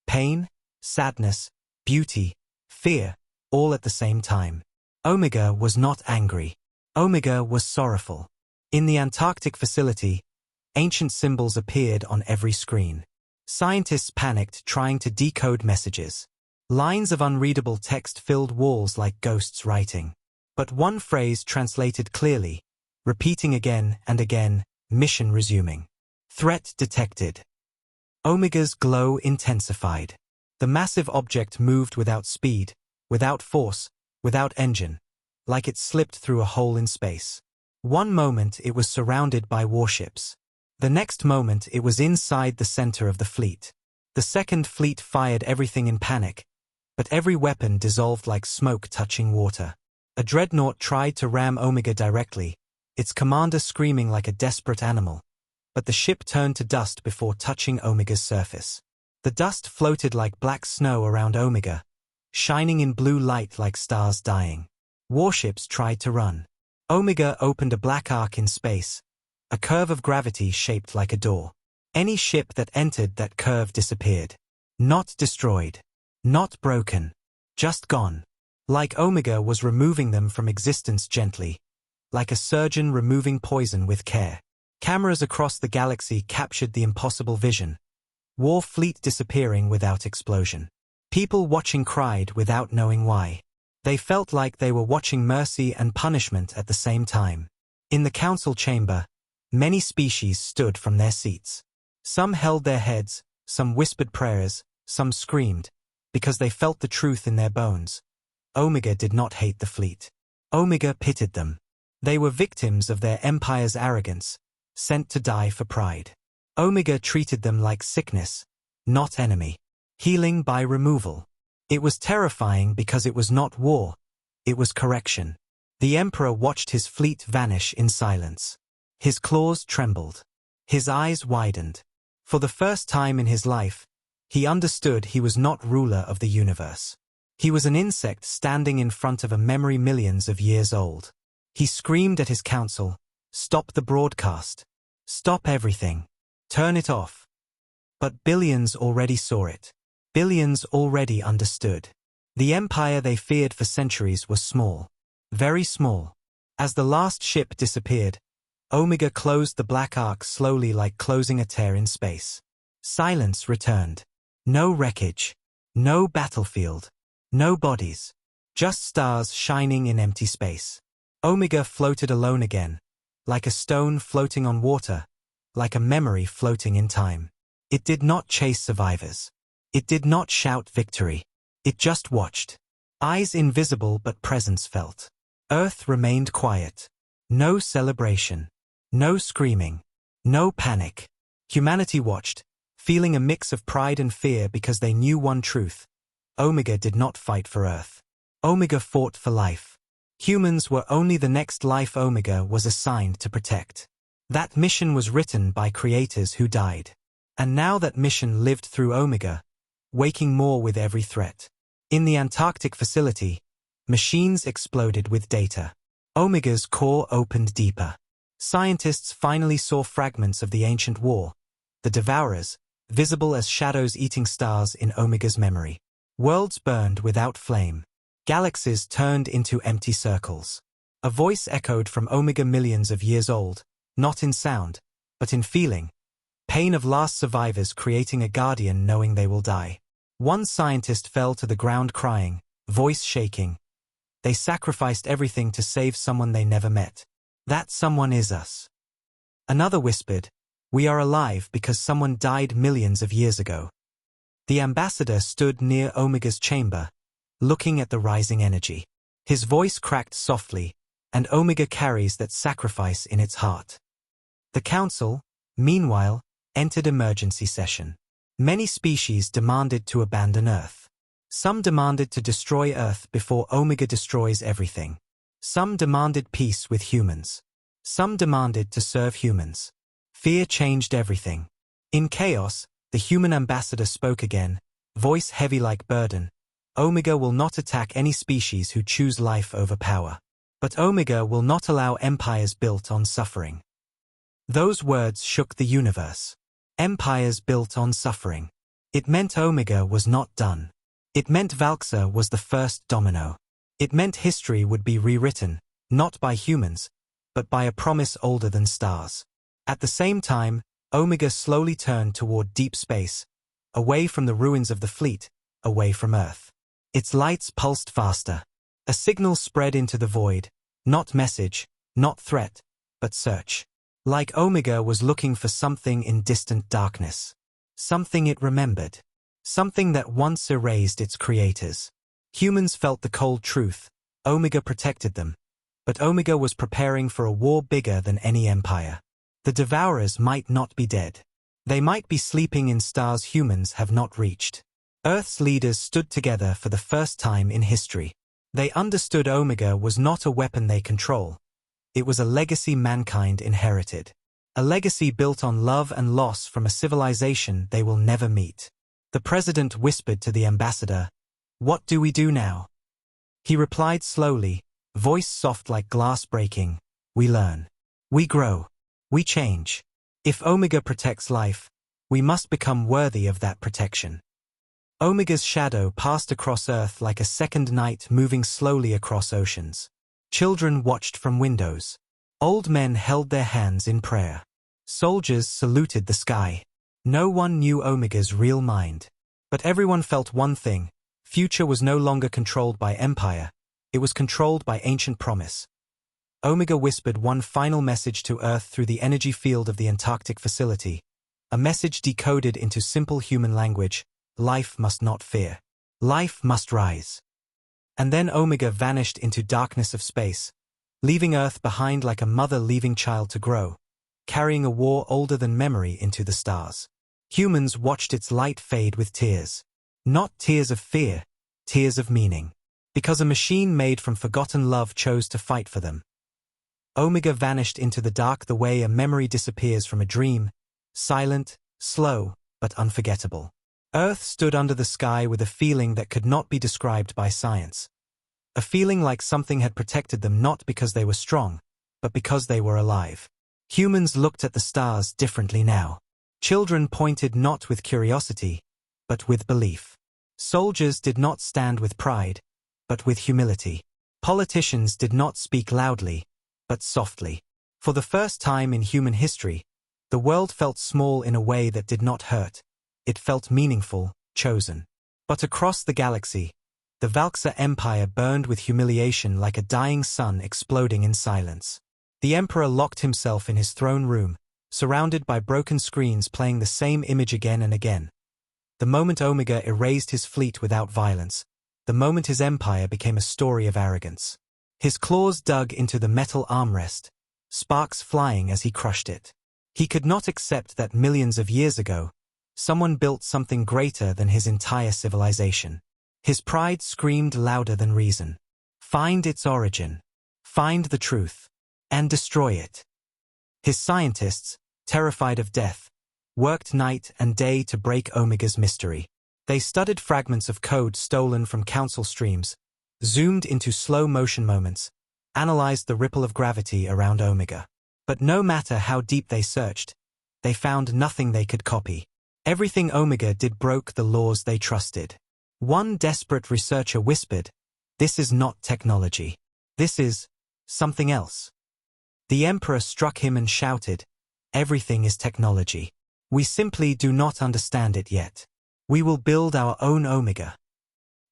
Pain, sadness, beauty, fear, all at the same time. Omega was not angry. Omega was sorrowful. In the Antarctic facility, ancient symbols appeared on every screen. Scientists panicked trying to decode messages. Lines of unreadable text filled walls like ghosts writing. But one phrase translated clearly, repeating again and again, mission resuming. Threat detected. Omega's glow intensified. The massive object moved without speed, without force, without engine, like it slipped through a hole in space. One moment it was surrounded by warships. The next moment it was inside the center of the fleet. The second fleet fired everything in panic, but every weapon dissolved like smoke touching water. A dreadnought tried to ram Omega directly, its commander screaming like a desperate animal. But the ship turned to dust before touching Omega's surface. The dust floated like black snow around Omega, shining in blue light like stars dying. Warships tried to run. Omega opened a black arc in space, a curve of gravity shaped like a door. Any ship that entered that curve disappeared. Not destroyed. Not broken. Just gone. Like Omega was removing them from existence gently. Like a surgeon removing poison with care. Cameras across the galaxy captured the impossible vision. War fleet disappearing without explosion. People watching cried without knowing why. They felt like they were watching mercy and punishment at the same time. In the council chamber, many species stood from their seats. Some held their heads, some whispered prayers, some screamed, because they felt the truth in their bones. Omega did not hate the fleet. Omega pitied them. They were victims of their empire's arrogance, sent to die for pride. Omega treated them like sickness, not enemy. Healing by removal. It was terrifying because it was not war, it was correction. The Emperor watched his fleet vanish in silence. His claws trembled. His eyes widened. For the first time in his life, he understood he was not ruler of the universe. He was an insect standing in front of a memory millions of years old. He screamed at his council, "Stop the broadcast. Stop everything. Turn it off." But billions already saw it. Billions already understood. The empire they feared for centuries was small. Very small. As the last ship disappeared, Omega closed the black arc slowly like closing a tear in space. Silence returned. No wreckage. No battlefield. No bodies. Just stars shining in empty space. Omega floated alone again, like a stone floating on water, like a memory floating in time. It did not chase survivors. It did not shout victory. It just watched. Eyes invisible but presence felt. Earth remained quiet. No celebration. No screaming. No panic. Humanity watched, feeling a mix of pride and fear because they knew one truth. Omega did not fight for Earth. Omega fought for life. Humans were only the next life Omega was assigned to protect. That mission was written by creators who died. And now that mission lived through Omega, waking more with every threat. In the Antarctic facility, machines exploded with data. Omega's core opened deeper. Scientists finally saw fragments of the ancient war, the Devourers, visible as shadows eating stars in Omega's memory. Worlds burned without flame. Galaxies turned into empty circles. A voice echoed from Omega millions of years old, not in sound, but in feeling. Pain of last survivors creating a guardian knowing they will die. One scientist fell to the ground crying, voice shaking. They sacrificed everything to save someone they never met. That someone is us. Another whispered, we are alive because someone died millions of years ago. The ambassador stood near Omega's chamber, looking at the rising energy. His voice cracked softly, and Omega carries that sacrifice in its heart. The council, meanwhile, entered emergency session. Many species demanded to abandon Earth. Some demanded to destroy Earth before Omega destroys everything. Some demanded peace with humans. Some demanded to serve humans. Fear changed everything. In chaos, the human ambassador spoke again, voice heavy like burden. Omega will not attack any species who choose life over power. But Omega will not allow empires built on suffering. Those words shook the universe. Empires built on suffering. It meant Omega was not done. It meant Valxa was the first domino. It meant history would be rewritten, not by humans, but by a promise older than stars. At the same time, Omega slowly turned toward deep space, away from the ruins of the fleet, away from Earth. Its lights pulsed faster. A signal spread into the void, not message, not threat, but search. Like Omega was looking for something in distant darkness. Something it remembered. Something that once erased its creators. Humans felt the cold truth. Omega protected them. But Omega was preparing for a war bigger than any empire. The Devourers might not be dead. They might be sleeping in stars humans have not reached. Earth's leaders stood together for the first time in history. They understood Omega was not a weapon they control. It was a legacy mankind inherited. A legacy built on love and loss from a civilization they will never meet. The president whispered to the ambassador, "What do we do now?" He replied slowly, voice soft like glass breaking, "We learn. We grow. We change. If Omega protects life, we must become worthy of that protection." Omega's shadow passed across Earth like a second night moving slowly across oceans. Children watched from windows. Old men held their hands in prayer. Soldiers saluted the sky. No one knew Omega's real mind. But everyone felt one thing. Future was no longer controlled by empire. It was controlled by ancient promise. Omega whispered one final message to Earth through the energy field of the Antarctic facility. A message decoded into simple human language. Life must not fear. Life must rise. And then Omega vanished into darkness of space, leaving Earth behind like a mother leaving child to grow, carrying a war older than memory into the stars. Humans watched its light fade with tears. Not tears of fear, tears of meaning. Because a machine made from forgotten love chose to fight for them. Omega vanished into the dark the way a memory disappears from a dream, silent, slow, but unforgettable. Earth stood under the sky with a feeling that could not be described by science. A feeling like something had protected them not because they were strong, but because they were alive. Humans looked at the stars differently now. Children pointed not with curiosity, but with belief. Soldiers did not stand with pride, but with humility. Politicians did not speak loudly, but softly. For the first time in human history, the world felt small in a way that did not hurt. It felt meaningful, chosen. But across the galaxy, the Valxa Empire burned with humiliation like a dying sun exploding in silence. The Emperor locked himself in his throne room, surrounded by broken screens playing the same image again and again. The moment Omega erased his fleet without violence, the moment his empire became a story of arrogance. His claws dug into the metal armrest, sparks flying as he crushed it. He could not accept that millions of years ago, someone built something greater than his entire civilization. His pride screamed louder than reason. Find its origin. Find the truth. And destroy it. His scientists, terrified of death, worked night and day to break Omega's mystery. They studied fragments of code stolen from Council streams, zoomed into slow-motion moments, analyzed the ripple of gravity around Omega. But no matter how deep they searched, they found nothing they could copy. Everything Omega did broke the laws they trusted. One desperate researcher whispered, "This is not technology. This is something else." The Emperor struck him and shouted, "Everything is technology. We simply do not understand it yet. We will build our own Omega."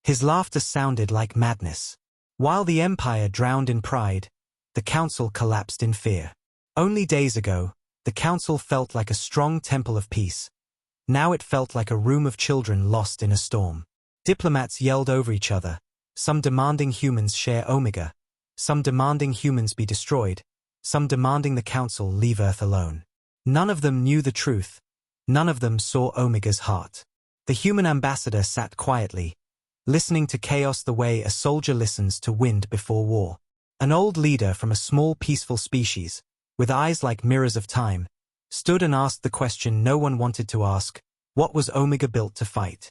His laughter sounded like madness. While the Empire drowned in pride, the Council collapsed in fear. Only days ago, the Council felt like a strong temple of peace. Now it felt like a room of children lost in a storm. Diplomats yelled over each other, some demanding humans share Omega, some demanding humans be destroyed, some demanding the Council leave Earth alone. None of them knew the truth. None of them saw Omega's heart. The human ambassador sat quietly, listening to chaos the way a soldier listens to wind before war. An old leader from a small peaceful species, with eyes like mirrors of time, stood and asked the question no one wanted to ask: what was Omega built to fight?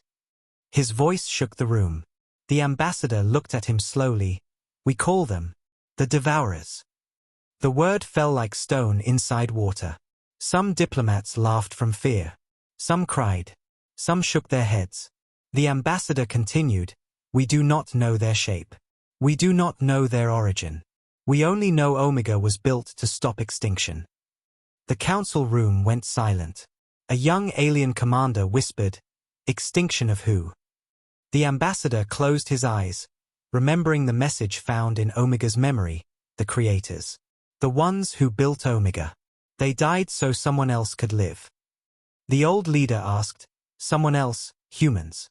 His voice shook the room. The ambassador looked at him slowly. "We call them the Devourers." The word fell like stone inside water. Some diplomats laughed from fear. Some cried. Some shook their heads. The ambassador continued, "We do not know their shape. We do not know their origin. We only know Omega was built to stop extinction." The council room went silent. A young alien commander whispered, "Extinction of who?" The ambassador closed his eyes, remembering the message found in Omega's memory, the creators. The ones who built Omega. They died so someone else could live. The old leader asked, "Someone else, humans?"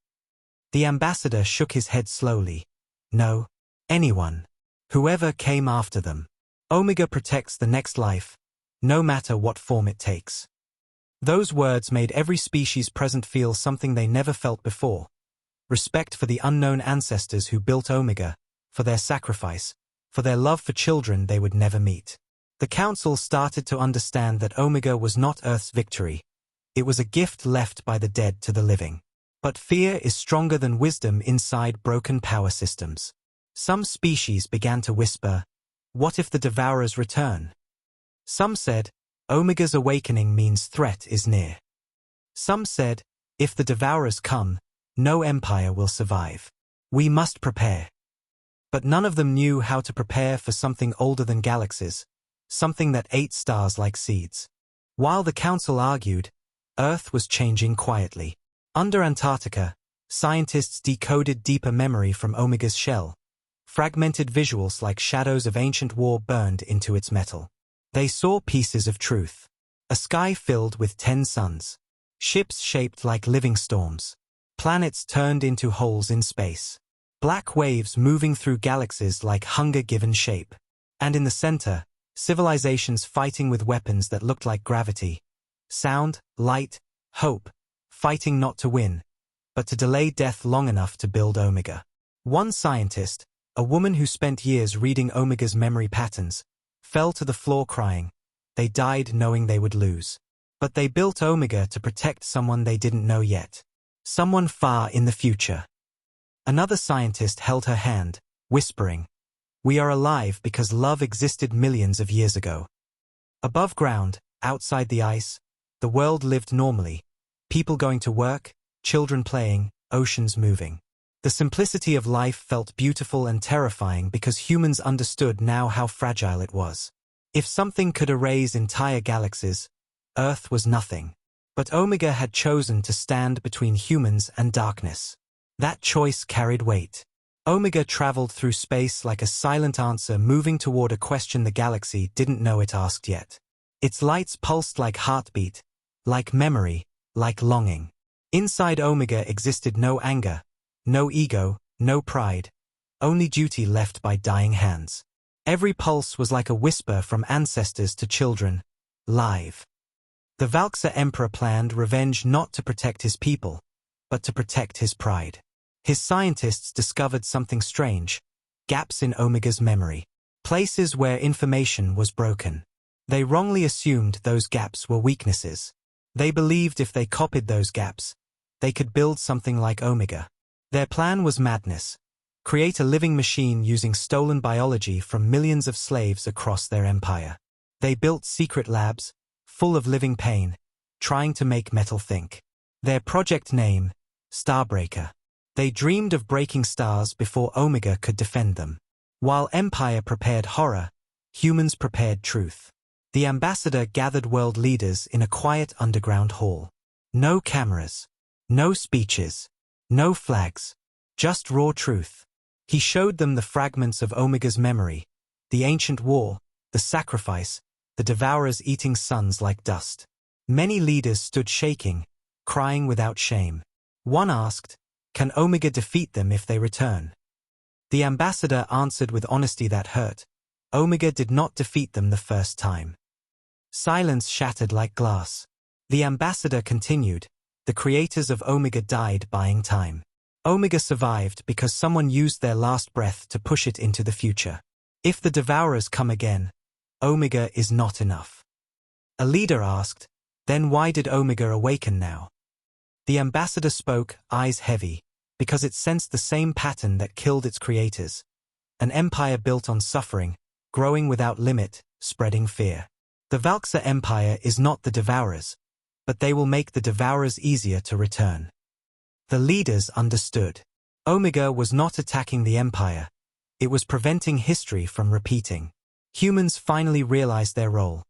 The ambassador shook his head slowly. "No. Anyone. Whoever came after them. Omega protects the next life, no matter what form it takes." Those words made every species present feel something they never felt before. Respect for the unknown ancestors who built Omega, for their sacrifice, for their love for children they would never meet. The Council started to understand that Omega was not Earth's victory. It was a gift left by the dead to the living. But fear is stronger than wisdom inside broken power systems. Some species began to whisper, "What if the Devourers return?" Some said, "Omega's awakening means threat is near." Some said, "If the Devourers come, no empire will survive. We must prepare." But none of them knew how to prepare for something older than galaxies, something that ate stars like seeds. While the Council argued, Earth was changing quietly. Under Antarctica, scientists decoded deeper memory from Omega's shell. Fragmented visuals like shadows of ancient war burned into its metal. They saw pieces of truth. A sky filled with 10 suns. Ships shaped like living storms. Planets turned into holes in space. Black waves moving through galaxies like hunger given shape. And in the center, civilizations fighting with weapons that looked like gravity. Sound, light, hope, fighting not to win, but to delay death long enough to build Omega. One scientist, a woman who spent years reading Omega's memory patterns, fell to the floor crying. They died knowing they would lose. But they built Omega to protect someone they didn't know yet. Someone far in the future. Another scientist held her hand, whispering, "We are alive because love existed millions of years ago." Above ground, outside the ice, the world lived normally. People going to work, children playing, oceans moving. The simplicity of life felt beautiful and terrifying because humans understood now how fragile it was. If something could erase entire galaxies, Earth was nothing. But Omega had chosen to stand between humans and darkness. That choice carried weight. Omega traveled through space like a silent answer moving toward a question the galaxy didn't know it asked yet. Its lights pulsed like heartbeat, like memory, like longing. Inside Omega existed no anger, no ego, no pride, only duty left by dying hands. Every pulse was like a whisper from ancestors to children, live. The Valksa Emperor planned revenge not to protect his people, but to protect his pride. His scientists discovered something strange, gaps in Omega's memory, places where information was broken. They wrongly assumed those gaps were weaknesses. They believed if they copied those gaps, they could build something like Omega. Their plan was madness. Create a living machine using stolen biology from millions of slaves across their empire. They built secret labs, full of living pain, trying to make metal think. Their project name, Starbreaker. They dreamed of breaking stars before Omega could defend them. While Empire prepared horror, humans prepared truth. The ambassador gathered world leaders in a quiet underground hall. No cameras, no speeches, no flags, just raw truth. He showed them the fragments of Omega's memory, the ancient war, the sacrifice, the devourers eating suns like dust. Many leaders stood shaking, crying without shame. One asked, "Can Omega defeat them if they return?" The ambassador answered with honesty that hurt. Omega did not defeat them the first time. Silence shattered like glass. The ambassador continued, "The creators of Omega died buying time. Omega survived because someone used their last breath to push it into the future. If the devourers come again, Omega is not enough." A leader asked, "Then why did Omega awaken now?" The ambassador spoke, eyes heavy, because it sensed the same pattern that killed its creators. An empire built on suffering, growing without limit, spreading fear. The Valkyr Empire is not the devourers, but they will make the devourers easier to return. The leaders understood. Omega was not attacking the empire. It was preventing history from repeating. Humans finally realized their role.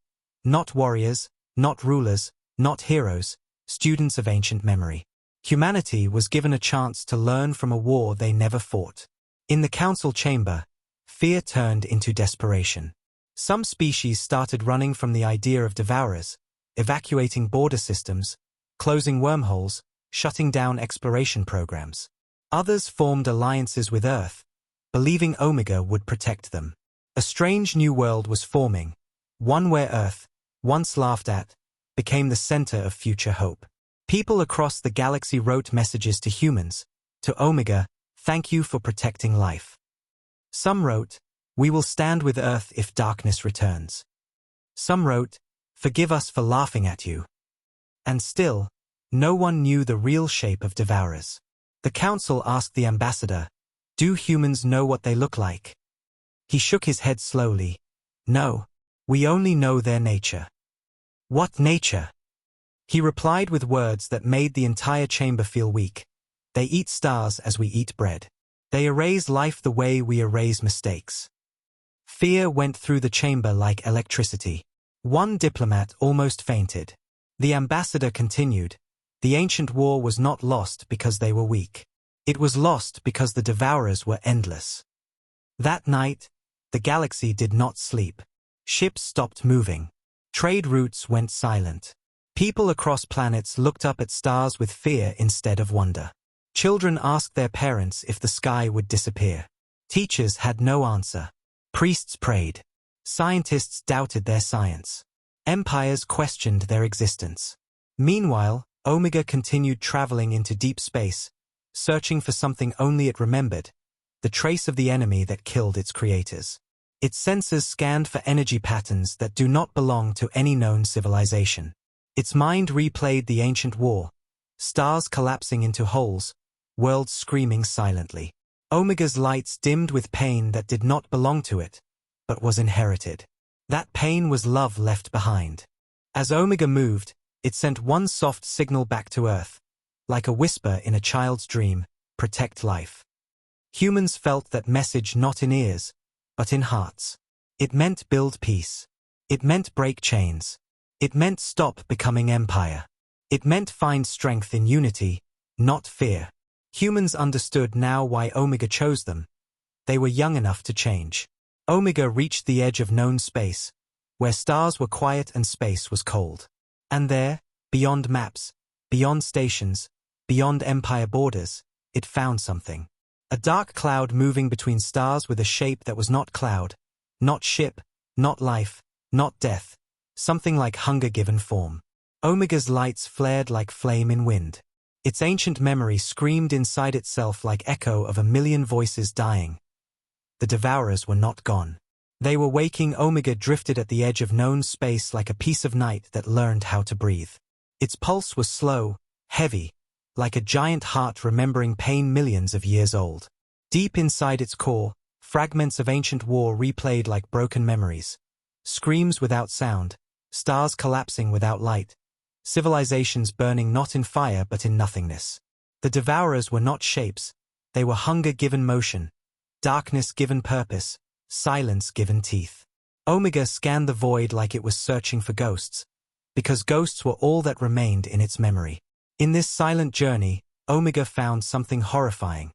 Not warriors, not rulers, not heroes, students of ancient memory. Humanity was given a chance to learn from a war they never fought. In the council chamber, fear turned into desperation. Some species started running from the idea of devourers, evacuating border systems, closing wormholes, shutting down exploration programs. Others formed alliances with Earth, believing Omega would protect them. A strange new world was forming, one where Earth, once laughed at, became the center of future hope. People across the galaxy wrote messages to humans, to Omega, "Thank you for protecting life." Some wrote, "We will stand with Earth if darkness returns." Some wrote, "Forgive us for laughing at you." And still, no one knew the real shape of devourers. The council asked the ambassador, "Do humans know what they look like?" He shook his head slowly. "No, we only know their nature." "What nature?" He replied with words that made the entire chamber feel weak. "They eat stars as we eat bread. They erase life the way we erase mistakes." Fear went through the chamber like electricity. One diplomat almost fainted. The ambassador continued, "The ancient war was not lost because they were weak. It was lost because the devourers were endless." That night, the galaxy did not sleep. Ships stopped moving. Trade routes went silent. People across planets looked up at stars with fear instead of wonder. Children asked their parents if the sky would disappear. Teachers had no answer. Priests prayed. Scientists doubted their science. Empires questioned their existence. Meanwhile, Omega continued traveling into deep space, searching for something only it remembered, the trace of the enemy that killed its creators. Its sensors scanned for energy patterns that do not belong to any known civilization. Its mind replayed the ancient war, stars collapsing into holes, worlds screaming silently. Omega's lights dimmed with pain that did not belong to it, but was inherited. That pain was love left behind. As Omega moved, it sent one soft signal back to Earth, like a whisper in a child's dream, "Protect life." Humans felt that message not in ears, but in hearts. It meant build peace. It meant break chains. It meant stop becoming empire. It meant find strength in unity, not fear. Humans understood now why Omega chose them. They were young enough to change. Omega reached the edge of known space, where stars were quiet and space was cold. And there, beyond maps, beyond stations, beyond empire borders, it found something. A dark cloud moving between stars with a shape that was not cloud, not ship, not life, not death, something like hunger given form. Omega's lights flared like flame in wind. Its ancient memory screamed inside itself like echo of a million voices dying. The devourers were not gone. They were waking. Omega drifted at the edge of known space like a piece of night that learned how to breathe. Its pulse was slow, heavy, like a giant heart remembering pain millions of years old. Deep inside its core, fragments of ancient war replayed like broken memories. Screams without sound, stars collapsing without light, civilizations burning not in fire but in nothingness. The devourers were not shapes, they were hunger given motion, darkness given purpose, silence given teeth. Omega scanned the void like it was searching for ghosts, because ghosts were all that remained in its memory. In this silent journey, Omega found something horrifying.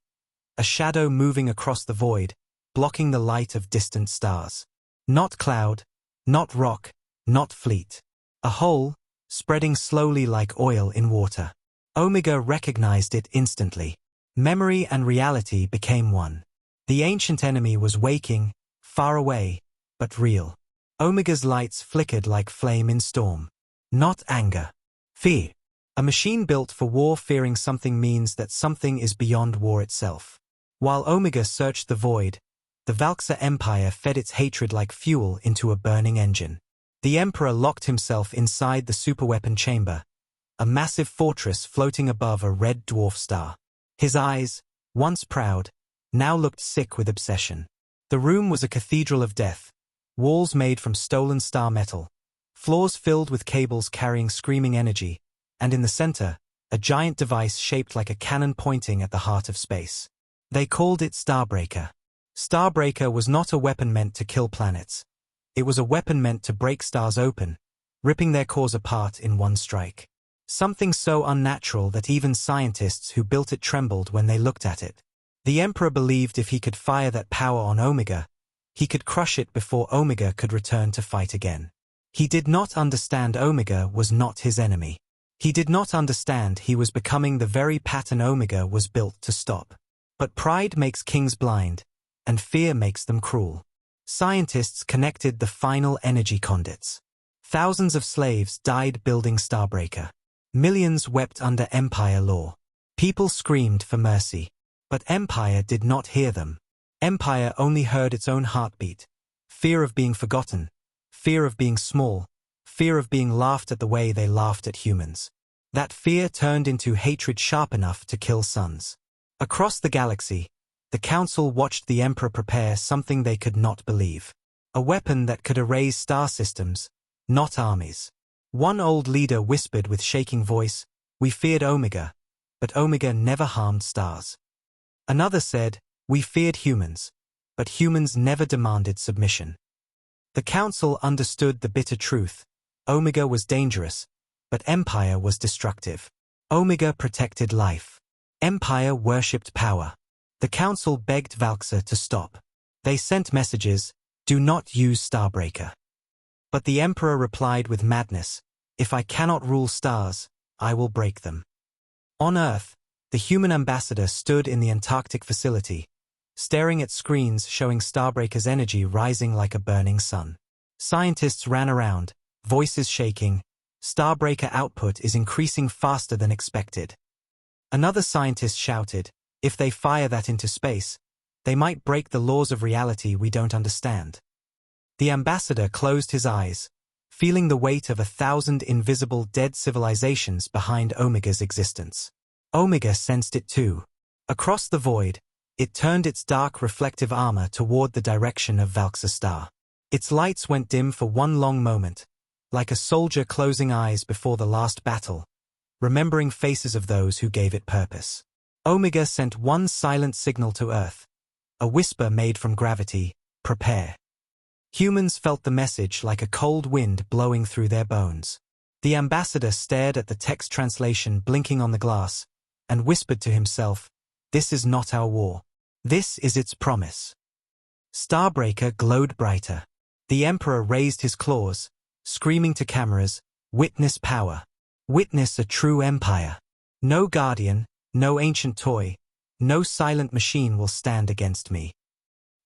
A shadow moving across the void, blocking the light of distant stars. Not cloud, not rock, not fleet. A hole, spreading slowly like oil in water. Omega recognized it instantly. Memory and reality became one. The ancient enemy was waking, far away, but real. Omega's lights flickered like flame in storm. Not anger. Fear. A machine built for war fearing something means that something is beyond war itself. While Omega searched the void, the Valkyr Empire fed its hatred like fuel into a burning engine. The Emperor locked himself inside the superweapon chamber, a massive fortress floating above a red dwarf star. His eyes, once proud, now looked sick with obsession. The room was a cathedral of death, walls made from stolen star metal, floors filled with cables carrying screaming energy, and in the center, a giant device shaped like a cannon pointing at the heart of space. They called it Starbreaker. Starbreaker was not a weapon meant to kill planets. It was a weapon meant to break stars open, ripping their cores apart in one strike. Something so unnatural that even scientists who built it trembled when they looked at it. The Emperor believed if he could fire that power on Omega, he could crush it before Omega could return to fight again. He did not understand Omega was not his enemy. He did not understand he was becoming the very pattern Omega was built to stop. But pride makes kings blind, and fear makes them cruel. Scientists connected the final energy conduits. Thousands of slaves died building Starbreaker. Millions wept under Empire law. People screamed for mercy. But Empire did not hear them. Empire only heard its own heartbeat. Fear of being forgotten. Fear of being small. Fear of being laughed at the way they laughed at humans. That fear turned into hatred sharp enough to kill suns. Across the galaxy, the Council watched the Emperor prepare something they could not believe. A weapon that could erase star systems, not armies. One old leader whispered with shaking voice, "We feared Omega, but Omega never harmed stars." Another said, "We feared humans, but humans never demanded submission." The Council understood the bitter truth. Omega was dangerous, but Empire was destructive. Omega protected life. Empire worshipped power. The Council begged Valkyr to stop. They sent messages, "Do not use Starbreaker." But the Emperor replied with madness, "If I cannot rule stars, I will break them." On Earth, the human ambassador stood in the Antarctic facility, staring at screens showing Starbreaker's energy rising like a burning sun. Scientists ran around, voices shaking. Starbreaker output is increasing faster than expected. Another scientist shouted, "If they fire that into space, they might break the laws of reality we don't understand." The ambassador closed his eyes, feeling the weight of 1,000 invisible dead civilizations behind Omega's existence. Omega sensed it too. Across the void, it turned its dark reflective armor toward the direction of Valkyr's star. Its lights went dim for one long moment, like a soldier closing eyes before the last battle, remembering faces of those who gave it purpose. Omega sent one silent signal to Earth, a whisper made from gravity, "Prepare." Humans felt the message like a cold wind blowing through their bones. The ambassador stared at the text translation blinking on the glass, and whispered to himself, "This is not our war. This is its promise." Starbreaker glowed brighter. The Emperor raised his claws, screaming to cameras, "Witness power. Witness a true empire. No guardian, no ancient toy, no silent machine will stand against me."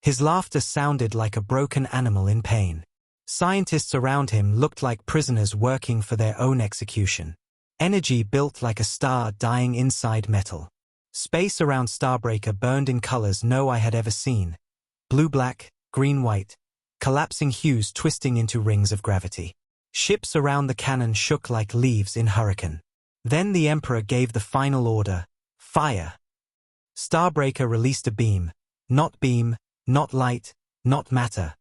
His laughter sounded like a broken animal in pain. Scientists around him looked like prisoners working for their own execution. Energy built like a star dying inside metal. Space around Starbreaker burned in colors no eye had ever seen. Blue-black, green-white, collapsing hues twisting into rings of gravity. Ships around the cannon shook like leaves in hurricane. Then the Emperor gave the final order, fire. Starbreaker released a beam, not light, not matter.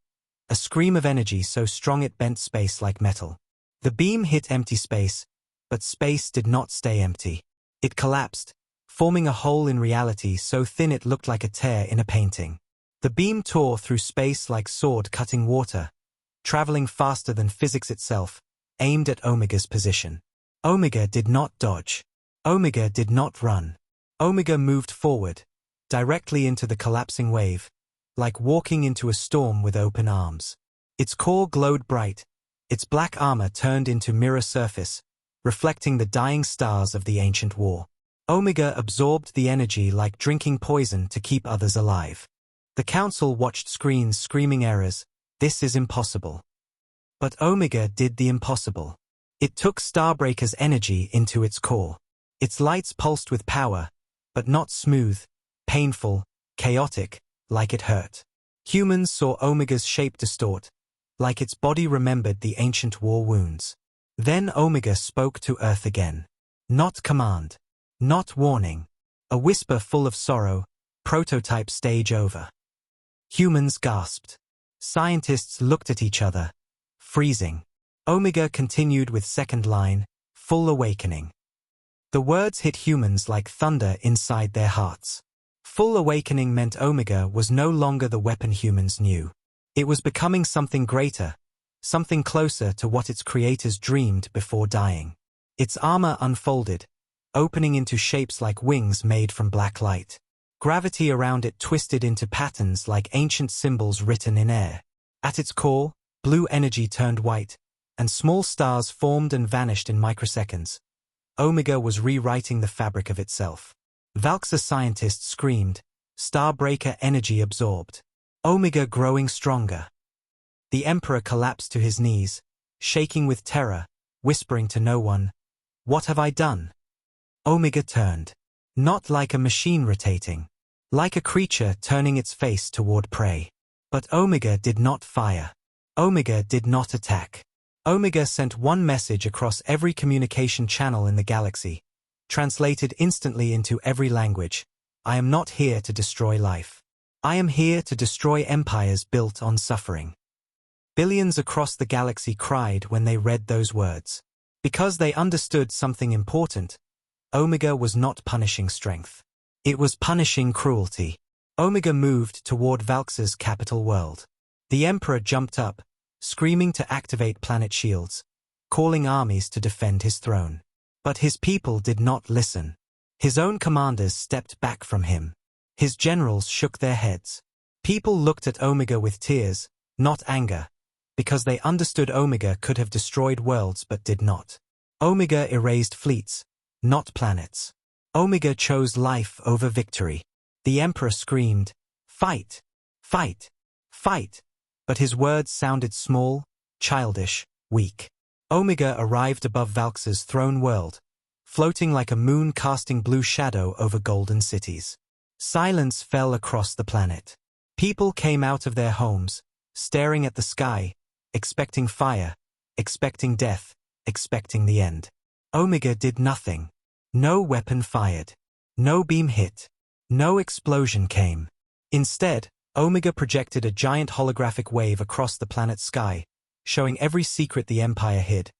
A scream of energy so strong it bent space like metal. The beam hit empty space, but space did not stay empty. It collapsed, forming a hole in reality so thin it looked like a tear in a painting. The beam tore through space like sword cutting water, traveling faster than physics itself, aimed at Omega's position. Omega did not dodge. Omega did not run. Omega moved forward, directly into the collapsing wave, like walking into a storm with open arms. Its core glowed bright, its black armor turned into mirror surface, reflecting the dying stars of the ancient war. Omega absorbed the energy like drinking poison to keep others alive. The Council watched screens screaming errors, this is impossible. But Omega did the impossible. It took Starbreaker's energy into its core. Its lights pulsed with power, but not smooth, painful, chaotic, like it hurt. Humans saw Omega's shape distort, like its body remembered the ancient war wounds. Then Omega spoke to Earth again. Not command. Not warning. A whisper full of sorrow, prototype stage over. Humans gasped. Scientists looked at each other, freezing. Omega continued with second line, full awakening. The words hit humans like thunder inside their hearts. Full awakening meant Omega was no longer the weapon humans knew. It was becoming something greater, something closer to what its creators dreamed before dying. Its armor unfolded, opening into shapes like wings made from black light. Gravity around it twisted into patterns like ancient symbols written in air. At its core, blue energy turned white, and small stars formed and vanished in microseconds. Omega was rewriting the fabric of itself. Valksa scientists screamed, Starbreaker energy absorbed. Omega growing stronger. The Emperor collapsed to his knees, shaking with terror, whispering to no one, "What have I done?" Omega turned. Not like a machine rotating. Like a creature turning its face toward prey. But Omega did not fire. Omega did not attack. Omega sent one message across every communication channel in the galaxy, translated instantly into every language. I am not here to destroy life. I am here to destroy empires built on suffering. Billions across the galaxy cried when they read those words. Because they understood something important, Omega was not punishing strength. It was punishing cruelty. Omega moved toward Valksa's capital world. The Emperor jumped up, screaming to activate planet shields, calling armies to defend his throne. But his people did not listen. His own commanders stepped back from him. His generals shook their heads. People looked at Omega with tears, not anger, because they understood Omega could have destroyed worlds but did not. Omega erased fleets, not planets. Omega chose life over victory. The Emperor screamed, "Fight! Fight! Fight!" But his words sounded small, childish, weak. Omega arrived above Valksa's throne world, floating like a moon casting blue shadow over golden cities. Silence fell across the planet. People came out of their homes, staring at the sky, expecting fire, expecting death, expecting the end. Omega did nothing. No weapon fired. No beam hit. No explosion came. Instead, Omega projected a giant holographic wave across the planet's sky, showing every secret the Empire hid.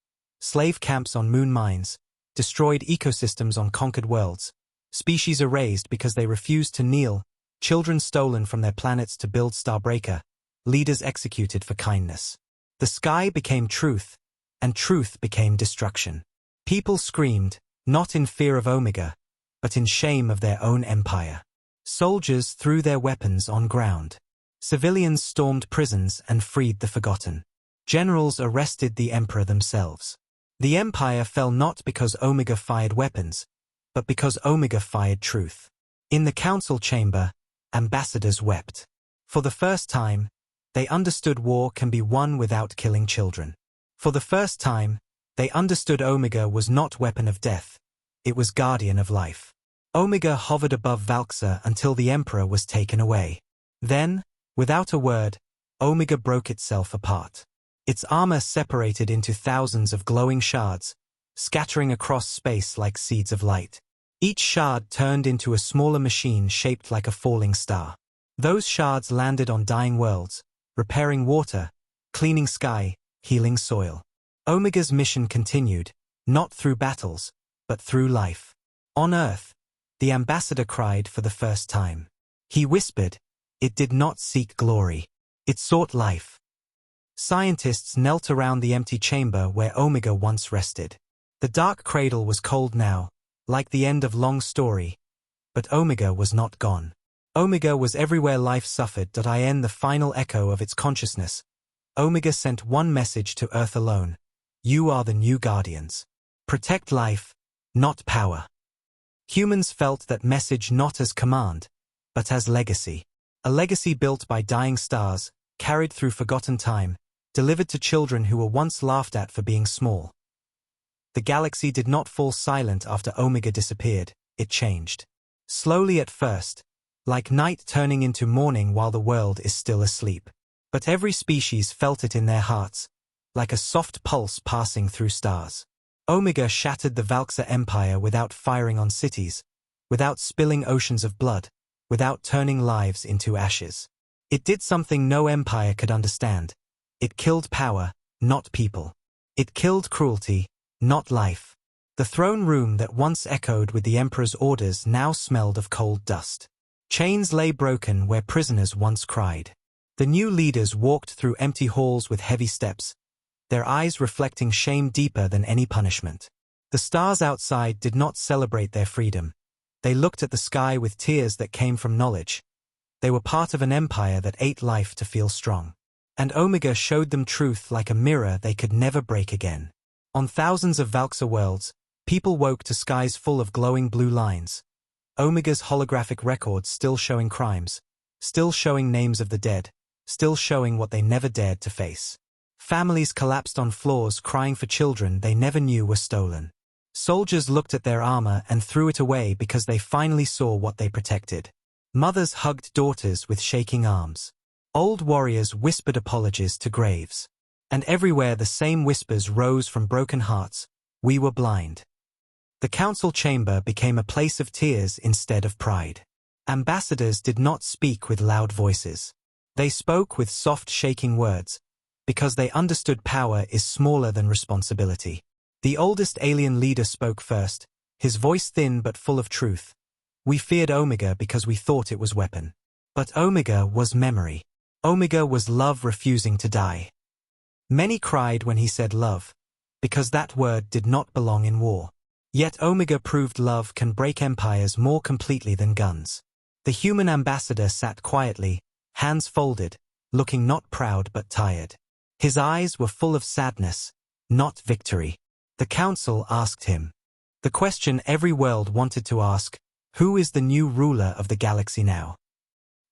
Slave camps on moon mines, destroyed ecosystems on conquered worlds, species erased because they refused to kneel, children stolen from their planets to build Starbreaker, leaders executed for kindness. The sky became truth, and truth became destruction. People screamed, not in fear of Omega, but in shame of their own empire. Soldiers threw their weapons on ground. Civilians stormed prisons and freed the forgotten. Generals arrested the Emperor themselves. The Empire fell not because Omega fired weapons, but because Omega fired truth. In the council chamber, ambassadors wept. For the first time, they understood war can be won without killing children. For the first time, they understood Omega was not weapon of death, it was guardian of life. Omega hovered above Valksa until the Emperor was taken away. Then, without a word, Omega broke itself apart. Its armor separated into thousands of glowing shards, scattering across space like seeds of light. Each shard turned into a smaller machine shaped like a falling star. Those shards landed on dying worlds, repairing water, cleaning sky, healing soil. Omega's mission continued, not through battles, but through life. On Earth, the ambassador cried for the first time. He whispered, it did not seek glory. It sought life. Scientists knelt around the empty chamber where Omega once rested. The dark cradle was cold now, like the end of long story. But Omega was not gone. Omega was everywhere life suffered. In the final echo of its consciousness, Omega sent one message to Earth alone. You are the new guardians. Protect life, not power. Humans felt that message not as command, but as legacy. A legacy built by dying stars, carried through forgotten time, delivered to children who were once laughed at for being small. The galaxy did not fall silent after Omega disappeared, it changed. Slowly at first, like night turning into morning while the world is still asleep. But every species felt it in their hearts, like a soft pulse passing through stars. Omega shattered the Valkyr Empire without firing on cities, without spilling oceans of blood, without turning lives into ashes. It did something no empire could understand. It killed power, not people. It killed cruelty, not life. The throne room that once echoed with the Emperor's orders now smelled of cold dust. Chains lay broken where prisoners once cried. The new leaders walked through empty halls with heavy steps, their eyes reflecting shame deeper than any punishment. The stars outside did not celebrate their freedom. They looked at the sky with tears that came from knowledge. They were part of an empire that ate life to feel strong. And Omega showed them truth like a mirror they could never break again. On thousands of Valkyr worlds, people woke to skies full of glowing blue lines. Omega's holographic records still showing crimes, still showing names of the dead, still showing what they never dared to face. Families collapsed on floors crying for children they never knew were stolen. Soldiers looked at their armor and threw it away because they finally saw what they protected. Mothers hugged daughters with shaking arms. Old warriors whispered apologies to graves. And everywhere the same whispers rose from broken hearts, we were blind. The council chamber became a place of tears instead of pride. Ambassadors did not speak with loud voices. They spoke with soft shaking words, because they understood power is smaller than responsibility. The oldest alien leader spoke first, his voice thin but full of truth. We feared Omega because we thought it was weapon. But Omega was memory. Omega was love refusing to die. Many cried when he said love, because that word did not belong in war. Yet Omega proved love can break empires more completely than guns. The human ambassador sat quietly, hands folded, looking not proud but tired. His eyes were full of sadness, not victory. The council asked him the question every world wanted to ask, who is the new ruler of the galaxy now?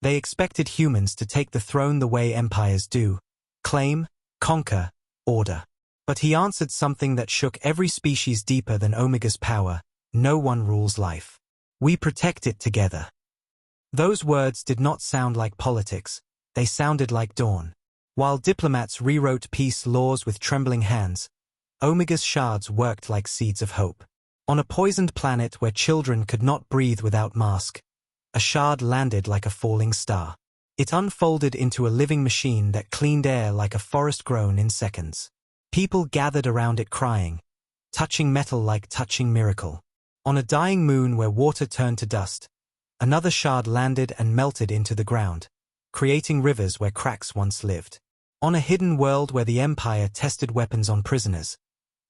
They expected humans to take the throne the way empires do, claim, conquer, order. But he answered something that shook every species deeper than Omega's power: no one rules life. We protect it together. Those words did not sound like politics, they sounded like dawn. While diplomats rewrote peace laws with trembling hands, Omega's shards worked like seeds of hope. On a poisoned planet where children could not breathe without mask, a shard landed like a falling star. It unfolded into a living machine that cleaned air like a forest grown in seconds. People gathered around it crying, touching metal like touching miracle. On a dying moon where water turned to dust, another shard landed and melted into the ground, creating rivers where cracks once lived. On a hidden world where the Empire tested weapons on prisoners,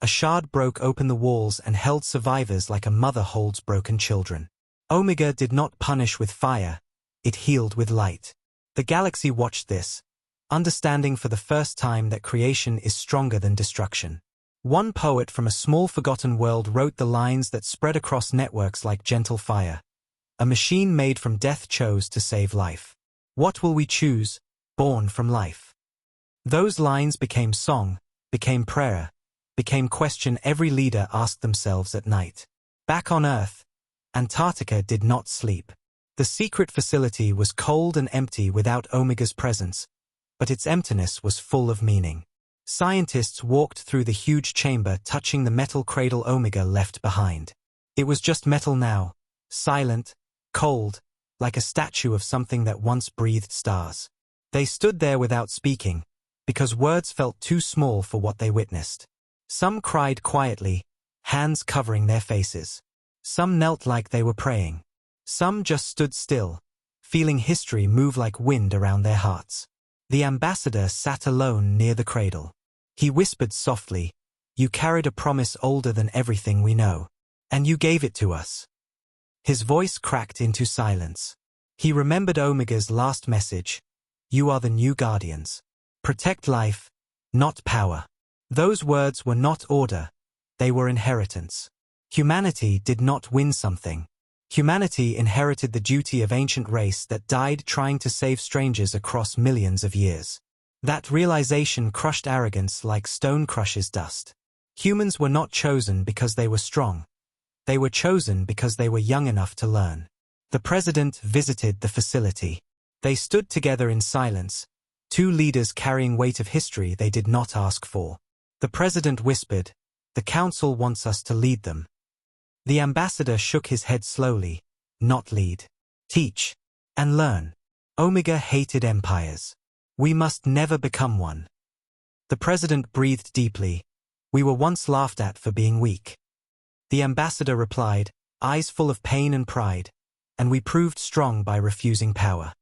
a shard broke open the walls and held survivors like a mother holds broken children. Omega did not punish with fire, it healed with light. The galaxy watched this, understanding for the first time that creation is stronger than destruction. One poet from a small forgotten world wrote the lines that spread across networks like gentle fire. A machine made from death chose to save life. What will we choose, born from life? Those lines became song, became prayer, became question every leader asked themselves at night. Back on Earth, Antarctica did not sleep. The secret facility was cold and empty without Omega's presence, but its emptiness was full of meaning. Scientists walked through the huge chamber, touching the metal cradle Omega left behind. It was just metal now, silent, cold, like a statue of something that once breathed stars. They stood there without speaking, because words felt too small for what they witnessed. Some cried quietly, hands covering their faces. Some knelt like they were praying. Some just stood still, feeling history move like wind around their hearts. The ambassador sat alone near the cradle. He whispered softly, "You carried a promise older than everything we know. And you gave it to us." His voice cracked into silence. He remembered Omega's last message, "You are the new guardians. Protect life, not power." Those words were not order, they were inheritance. Humanity did not win something. Humanity inherited the duty of ancient race that died trying to save strangers across millions of years. That realization crushed arrogance like stone crushes dust. Humans were not chosen because they were strong. They were chosen because they were young enough to learn. The president visited the facility. They stood together in silence, two leaders carrying weight of history they did not ask for. The president whispered, "The council wants us to lead them." The ambassador shook his head slowly, "Not lead. Teach. And learn. Omega hated empires. We must never become one." The president breathed deeply. "We were once laughed at for being weak." The ambassador replied, eyes full of pain and pride, "And we proved strong by refusing power."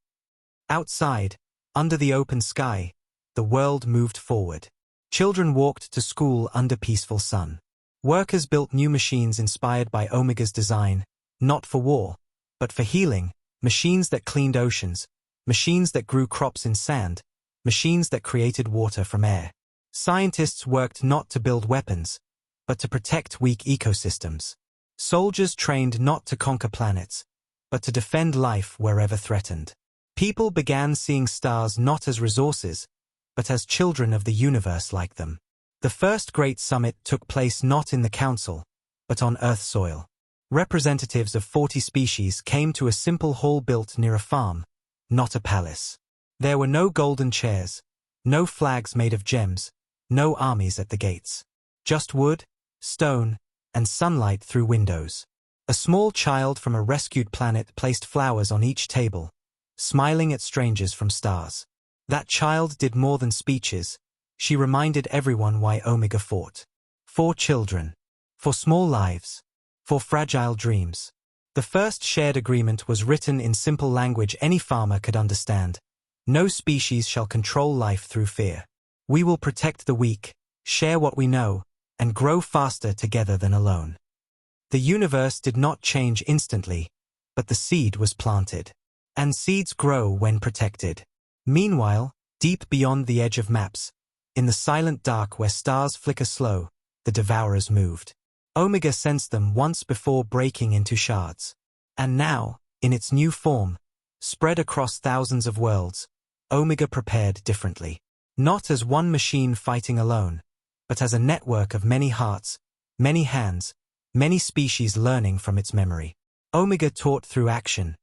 Outside, under the open sky, the world moved forward. Children walked to school under peaceful sun. Workers built new machines inspired by Omega's design, not for war, but for healing, machines that cleaned oceans, machines that grew crops in sand, machines that created water from air. Scientists worked not to build weapons, but to protect weak ecosystems. Soldiers trained not to conquer planets, but to defend life wherever threatened. People began seeing stars not as resources, but as children of the universe like them. The first great summit took place not in the council, but on Earth soil. Representatives of 40 species came to a simple hall built near a farm, not a palace. There were no golden chairs, no flags made of gems, no armies at the gates. Just wood, stone, and sunlight through windows. A small child from a rescued planet placed flowers on each table, smiling at strangers from stars. That child did more than speeches. She reminded everyone why Omega fought. For children. For small lives. For fragile dreams. The first shared agreement was written in simple language any farmer could understand. No species shall control life through fear. We will protect the weak, share what we know, and grow faster together than alone. The universe did not change instantly, but the seed was planted. And seeds grow when protected. Meanwhile, deep beyond the edge of maps, in the silent dark where stars flicker slow, the devourers moved. Omega sensed them once before breaking into shards. And now, in its new form, spread across thousands of worlds, Omega prepared differently. Not as one machine fighting alone, but as a network of many hearts, many hands, many species learning from its memory. Omega taught through action.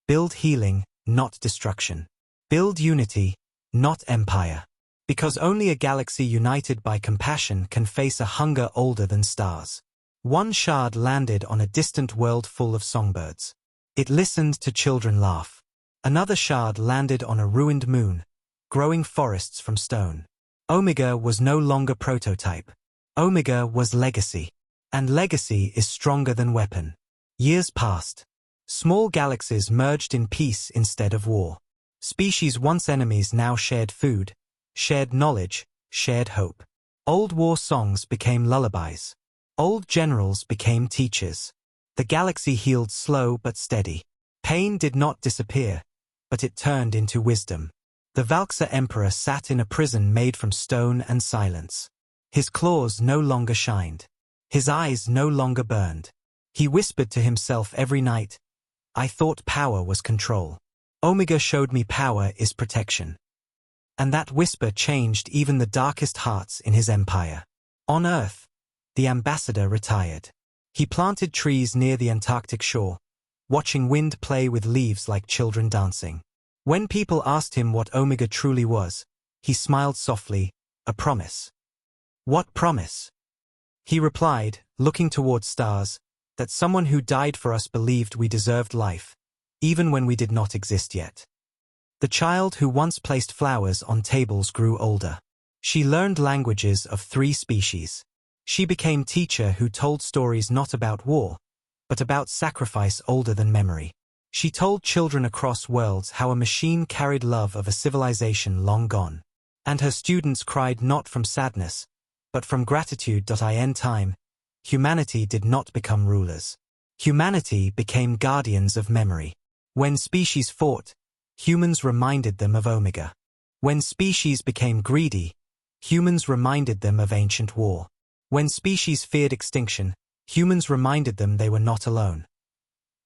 Build healing, not destruction. Build unity, not empire. Because only a galaxy united by compassion can face a hunger older than stars. One shard landed on a distant world full of songbirds. It listened to children laugh. Another shard landed on a ruined moon, growing forests from stone. Omega was no longer prototype. Omega was legacy. And legacy is stronger than weapon. Years passed. Small galaxies merged in peace instead of war. Species once enemies now shared food, shared knowledge, shared hope. Old war songs became lullabies. Old generals became teachers. The galaxy healed slow but steady. Pain did not disappear, but it turned into wisdom. The Valkyr Emperor sat in a prison made from stone and silence. His claws no longer shined. His eyes no longer burned. He whispered to himself every night, "I thought power was control. Omega showed me power is protection." And that whisper changed even the darkest hearts in his empire. On Earth, the ambassador retired. He planted trees near the Antarctic shore, watching wind play with leaves like children dancing. When people asked him what Omega truly was, He smiled softly. A promise. What promise? He replied, looking toward stars, that someone who died for us believed we deserved life, even when we did not exist yet. The child who once placed flowers on tables grew older. She learned languages of 3 species. She became teacher who told stories not about war, but about sacrifice older than memory. She told children across worlds how a machine carried love of a civilization long gone. And her students cried not from sadness, but from gratitude. In time, humanity did not become rulers. Humanity became guardians of memory. When species fought, humans reminded them of Omega. When species became greedy, humans reminded them of ancient war. When species feared extinction, humans reminded them they were not alone.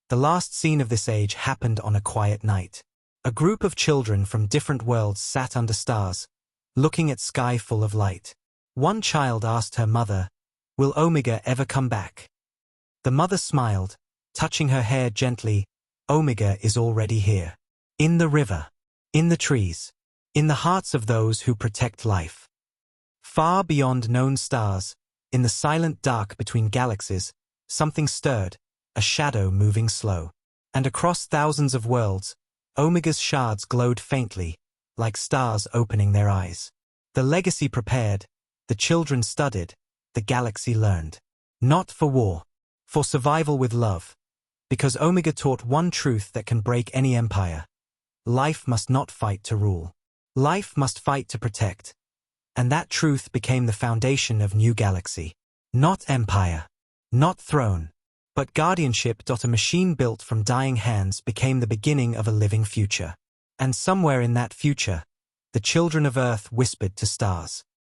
The last scene of this age happened on a quiet night. A group of children from different worlds sat under stars, looking at sky full of light. One child asked her mother, "Will Omega ever come back?" The mother smiled, touching her hair gently. Omega is already here. In the river. In the trees. In the hearts of those who protect life. Far beyond known stars, in the silent dark between galaxies, something stirred, a shadow moving slow. And across thousands of worlds, Omega's shards glowed faintly, like stars opening their eyes. The legacy prepared, the children studied, the galaxy learned. Not for war, for survival with love. Because Omega taught one truth that can break any empire. Life must not fight to rule. Life must fight to protect. And that truth became the foundation of New Galaxy. Not empire. Not throne. But guardianship. A machine built from dying hands became the beginning of a living future. And somewhere in that future, the children of Earth whispered to stars.